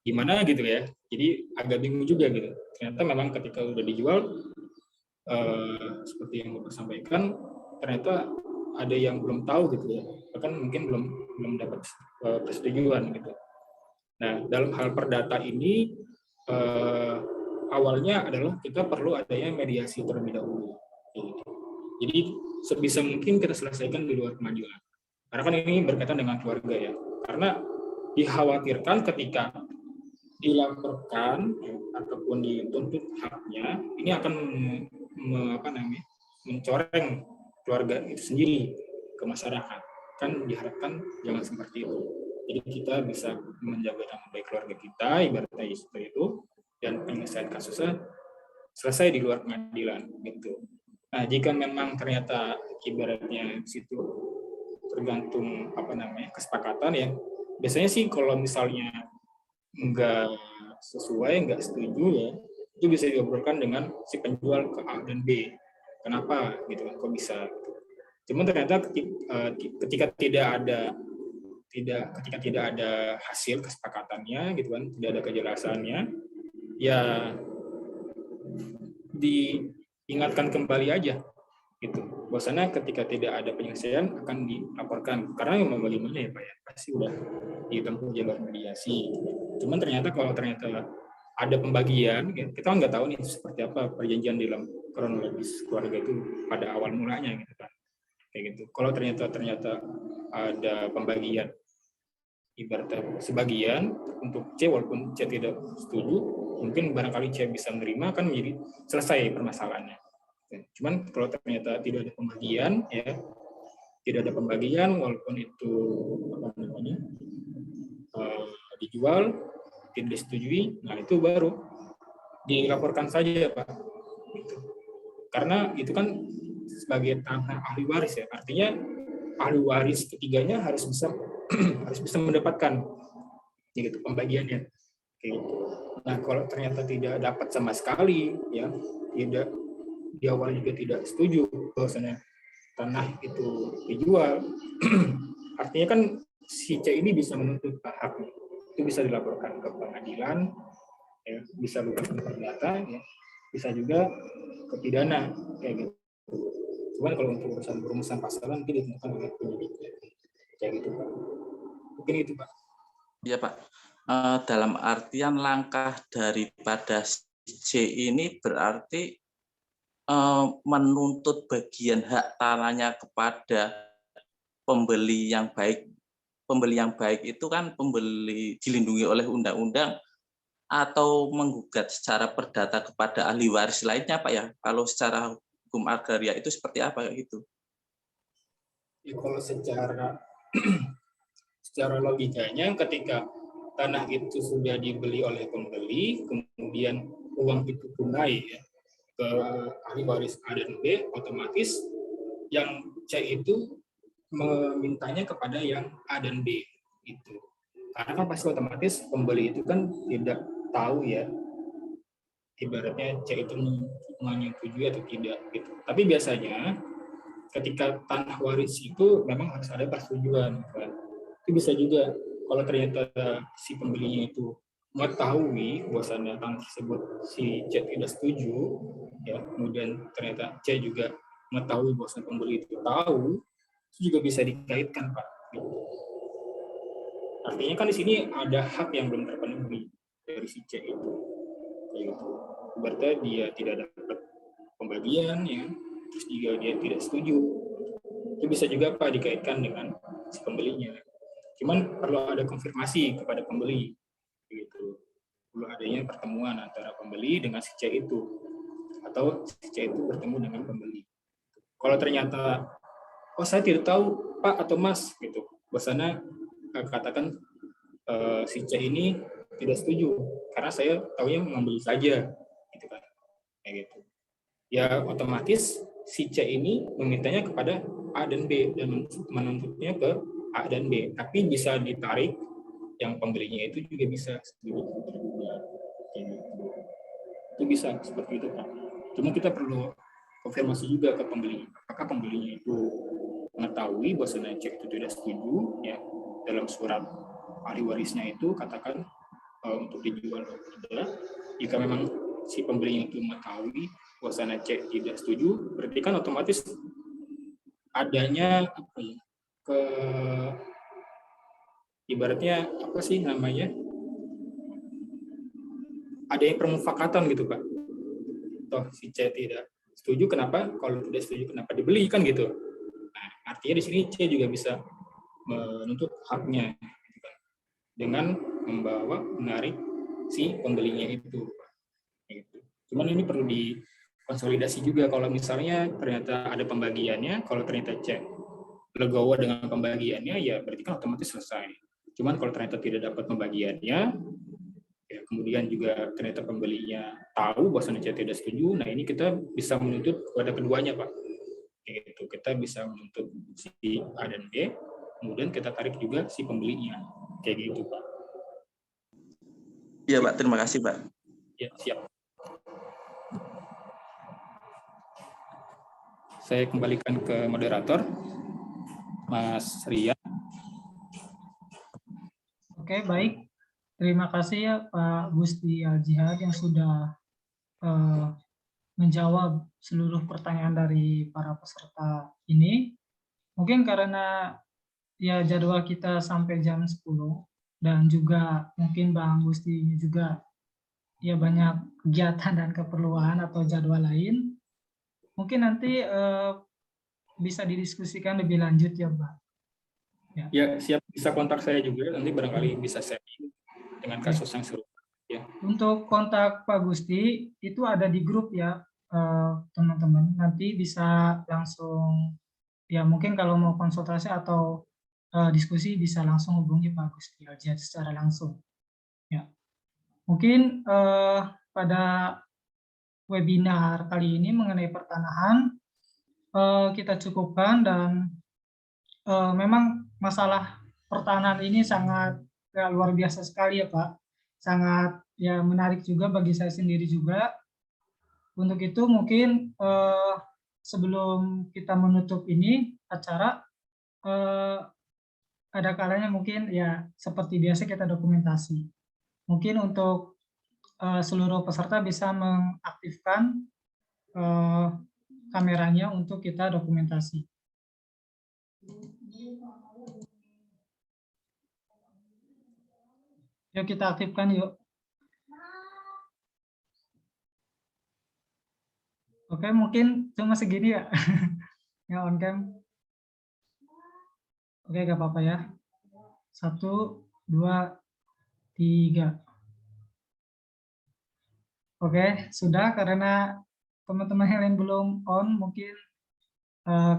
gimana gitu ya. Jadi agak bingung juga gitu. Ternyata memang ketika udah dijual seperti yang Bapak sampaikan, ternyata ada yang belum tahu gitu ya. Bahkan mungkin belum dapat persetujuan gitu. Nah, dalam hal perdata ini awalnya adalah kita perlu adanya mediasi terlebih dahulu. Jadi sebisa mungkin kita selesaikan di luar pengadilan. Karena kan ini berkaitan dengan keluarga ya. Karena dikhawatirkan ketika dilaporkan ataupun dituntut haknya, ini akan mencoreng keluarga itu sendiri ke masyarakat. Kan diharapkan jangan seperti itu. Jadi kita bisa menjaga nama baik keluarga kita, ibaratnya seperti itu, dan penyelesaian kasusnya selesai di luar pengadilan gitu. Nah, jika memang ternyata ibaratnya situ tergantung kesepakatan ya. Biasanya sih kalau misalnya nggak sesuai, nggak setuju ya, itu bisa diobrolkan dengan si penjual ke A dan B. Kenapa gitu kan? Kok bisa? Cuman ternyata ketika tidak ada hasil kesepakatannya gitu kan, tidak ada kejelasannya, ya diingatkan kembali aja gitu. Bahwasanya ketika tidak ada penyelesaian akan dilaporkan, karena memang bagaimana ya Pak ya, pasti udah ditempuh jalur mediasi. Cuman kalau ternyata ada pembagian, kita nggak tahu nih seperti apa perjanjian dalam kronologis keluarga itu pada awal mulanya gitu kan. kayak gitu. Kalau ternyata ada pembagian ibaratnya sebagian untuk C, walaupun C tidak setuju, mungkin barangkali C bisa menerima, kan menjadi selesai permasalahannya. Cuman kalau ternyata tidak ada pembagian, ya tidak ada pembagian, walaupun itu apa namanya dijual, tidak disetujui, nah itu baru dilaporkan saja Pak. Gitu. Karena itu kan sebagai tanah ahli waris ya, artinya ahli waris ketiganya harus bisa harus bisa mendapatkan gitu pembagiannya kayak gitu. Nah kalau ternyata tidak dapat sama sekali ya, tidak di awal juga tidak setuju bahwasanya tanah itu dijual, artinya kan si C ini bisa menuntut hak, itu bisa dilaporkan ke pengadilan, ya, bisa bukan perdata, ya, bisa juga ke pidana kayak gitu. Cuman kalau untuk urusan pasaran nanti ditentukan oleh penyidik kayak gitu Pak. Mungkin itu Pak. Iya Pak. Dalam artian langkah daripada C ini berarti menuntut bagian hak tanahnya kepada pembeli yang baik. Pembeli yang baik itu kan pembeli dilindungi oleh undang-undang atau menggugat secara perdata kepada ahli waris lainnya Pak ya. Kalau secara hukum agraria itu seperti apa gitu? Ya, kalau secara logikanya ketika tanah itu sudah dibeli oleh pembeli, kemudian uang itu tunai ya, ke ahli waris A dan B, otomatis yang C itu memintanya kepada yang A dan B itu. Karena kan pasti otomatis pembeli itu kan tidak tahu ya, ibaratnya C itu menyetujui atau tidak gitu. Tapi biasanya ketika tanah waris itu memang harus ada persetujuan kan. Itu bisa juga kalau ternyata si pembelinya itu mengetahui bahwasannya tanah tersebut si C tidak setuju, ya kemudian ternyata C juga mengetahui bahwa pembeli itu tahu, itu juga bisa dikaitkan Pak. Artinya kan di sini ada hak yang belum terpenuhi dari si C itu, gitu. Berarti dia tidak dapat pembagian, ya, terus juga dia tidak setuju. Itu bisa juga Pak dikaitkan dengan si pembelinya. Cuman perlu ada konfirmasi kepada pembeli, gitu. Perlu adanya pertemuan antara pembeli dengan si C itu, atau si C itu bertemu dengan pembeli. Kalau ternyata, oh saya tidak tahu Pak atau Mas, gitu, bahwasanya katakan si C ini tidak setuju karena saya tahunya membeli saja, gitu kan, kayak gitu. Ya otomatis si C ini memintanya kepada A dan B dan menuntutnya ke A dan B, tapi bisa ditarik yang pembelinya itu juga bisa setuju. Itu bisa seperti itu Pak. Cuma kita perlu konfirmasi juga ke pembeli, apakah pembelinya itu mengetahui bahwa C itu tidak setuju ya, dalam surat ahli warisnya itu katakan untuk dijual atau tidak. Jika memang si pembelinya itu mengetahui bahwa C tidak setuju, berarti kan otomatis adanya apa ya, ibaratnya apa sih namanya, ada yang permufakatan gitu Pak. Toh si C tidak setuju, kenapa? Kalau tidak setuju kenapa dibeli kan gitu. Nah, artinya di sini C juga bisa menuntut haknya gitu kan, dengan menarik si pembelinya itu. Gitu. Cuman ini perlu dikonsolidasi juga, kalau misalnya ternyata ada pembagiannya, kalau ternyata C legowo dengan pembagiannya, ya berarti kan otomatis selesai. Cuman kalau ternyata tidak dapat pembagiannya, ya kemudian juga ternyata pembelinya tahu bahwa C tidak setuju, nah ini kita bisa menuntut kepada keduanya Pak. Gitu. Kita bisa menuntut si A dan B, kemudian kita tarik juga si pembelinya, kayak gitu Pak. Iya Pak, terima kasih Pak. Ya, siap. Saya kembalikan ke moderator, Mas Rian. Oke, baik. Terima kasih ya Pak Gusti Al-Jihad yang sudah menjawab seluruh pertanyaan dari para peserta ini. Mungkin karena ya jadwal kita sampai jam 10 dan juga mungkin Bang Gusti juga ya banyak kegiatan dan keperluan atau jadwal lain. Mungkin nanti bisa didiskusikan lebih lanjut ya Pak. Ya, siap, bisa kontak saya juga, nanti barangkali bisa sharing dengan kasus yang serupa. Ya. Untuk kontak Pak Gusti itu ada di grup ya teman-teman. Nanti bisa langsung ya mungkin kalau mau konsultasi atau diskusi bisa langsung hubungi Pak Gusti Aljiad secara langsung. Ya. Mungkin pada webinar kali ini mengenai pertanahan kita cukupkan, dan memang masalah pertanahan ini sangat ya, luar biasa sekali ya Pak. Sangat ya menarik juga bagi saya sendiri juga. Untuk itu mungkin sebelum kita menutup ini acara, ada kalanya mungkin ya seperti biasa kita dokumentasi. Mungkin untuk seluruh peserta bisa mengaktifkan kameranya untuk kita dokumentasi. Yuk kita aktifkan yuk. Oke, mungkin cuma segini ya. Ya on cam. Oke, gak apa-apa ya. 1, 2, 3. Oke, sudah. Karena teman-teman yang lain belum on, mungkin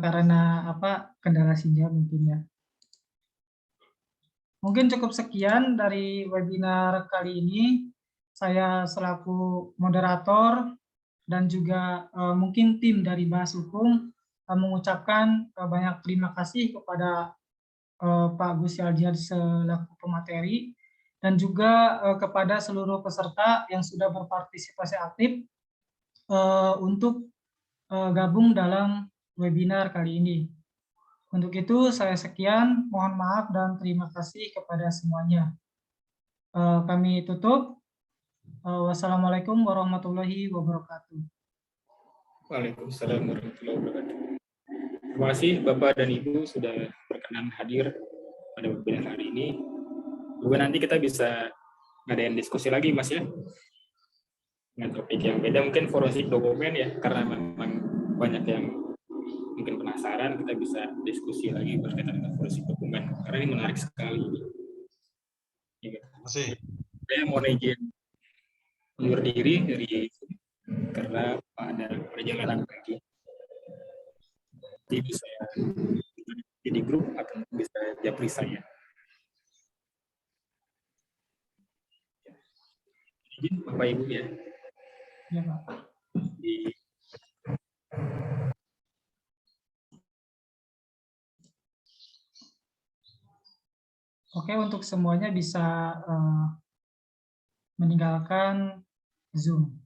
karena apa kendala sinyal mungkin ya. Mungkin cukup sekian dari webinar kali ini. Saya selaku moderator dan juga mungkin tim dari Bahas Hukum mengucapkan banyak terima kasih kepada Pak Gus Aljiad selaku pemateri, dan juga kepada seluruh peserta yang sudah berpartisipasi aktif untuk gabung dalam webinar kali ini. Untuk itu saya sekian, mohon maaf dan terima kasih kepada semuanya. Kami tutup. Wassalamualaikum warahmatullahi wabarakatuh. Waalaikumsalam warahmatullahi wabarakatuh. Terima kasih Bapak dan Ibu sudah berkenan hadir pada webinar hari ini. Juga nanti kita bisa ngadain diskusi lagi Mas ya, dengan topik yang beda, mungkin forensik dokumen ya, karena memang banyak yang mungkin penasaran, kita bisa diskusi lagi berkaitan dengan forensik dokumen, karena ini menarik sekali. Ya, Masih. saya mau izin undur diri dari karena ada perjalanan lagi. Jadi saya di grup akan bisa japri saya. Izin Bapak Ibu ya. Ya, Pak. Oke, untuk semuanya bisa meninggalkan Zoom.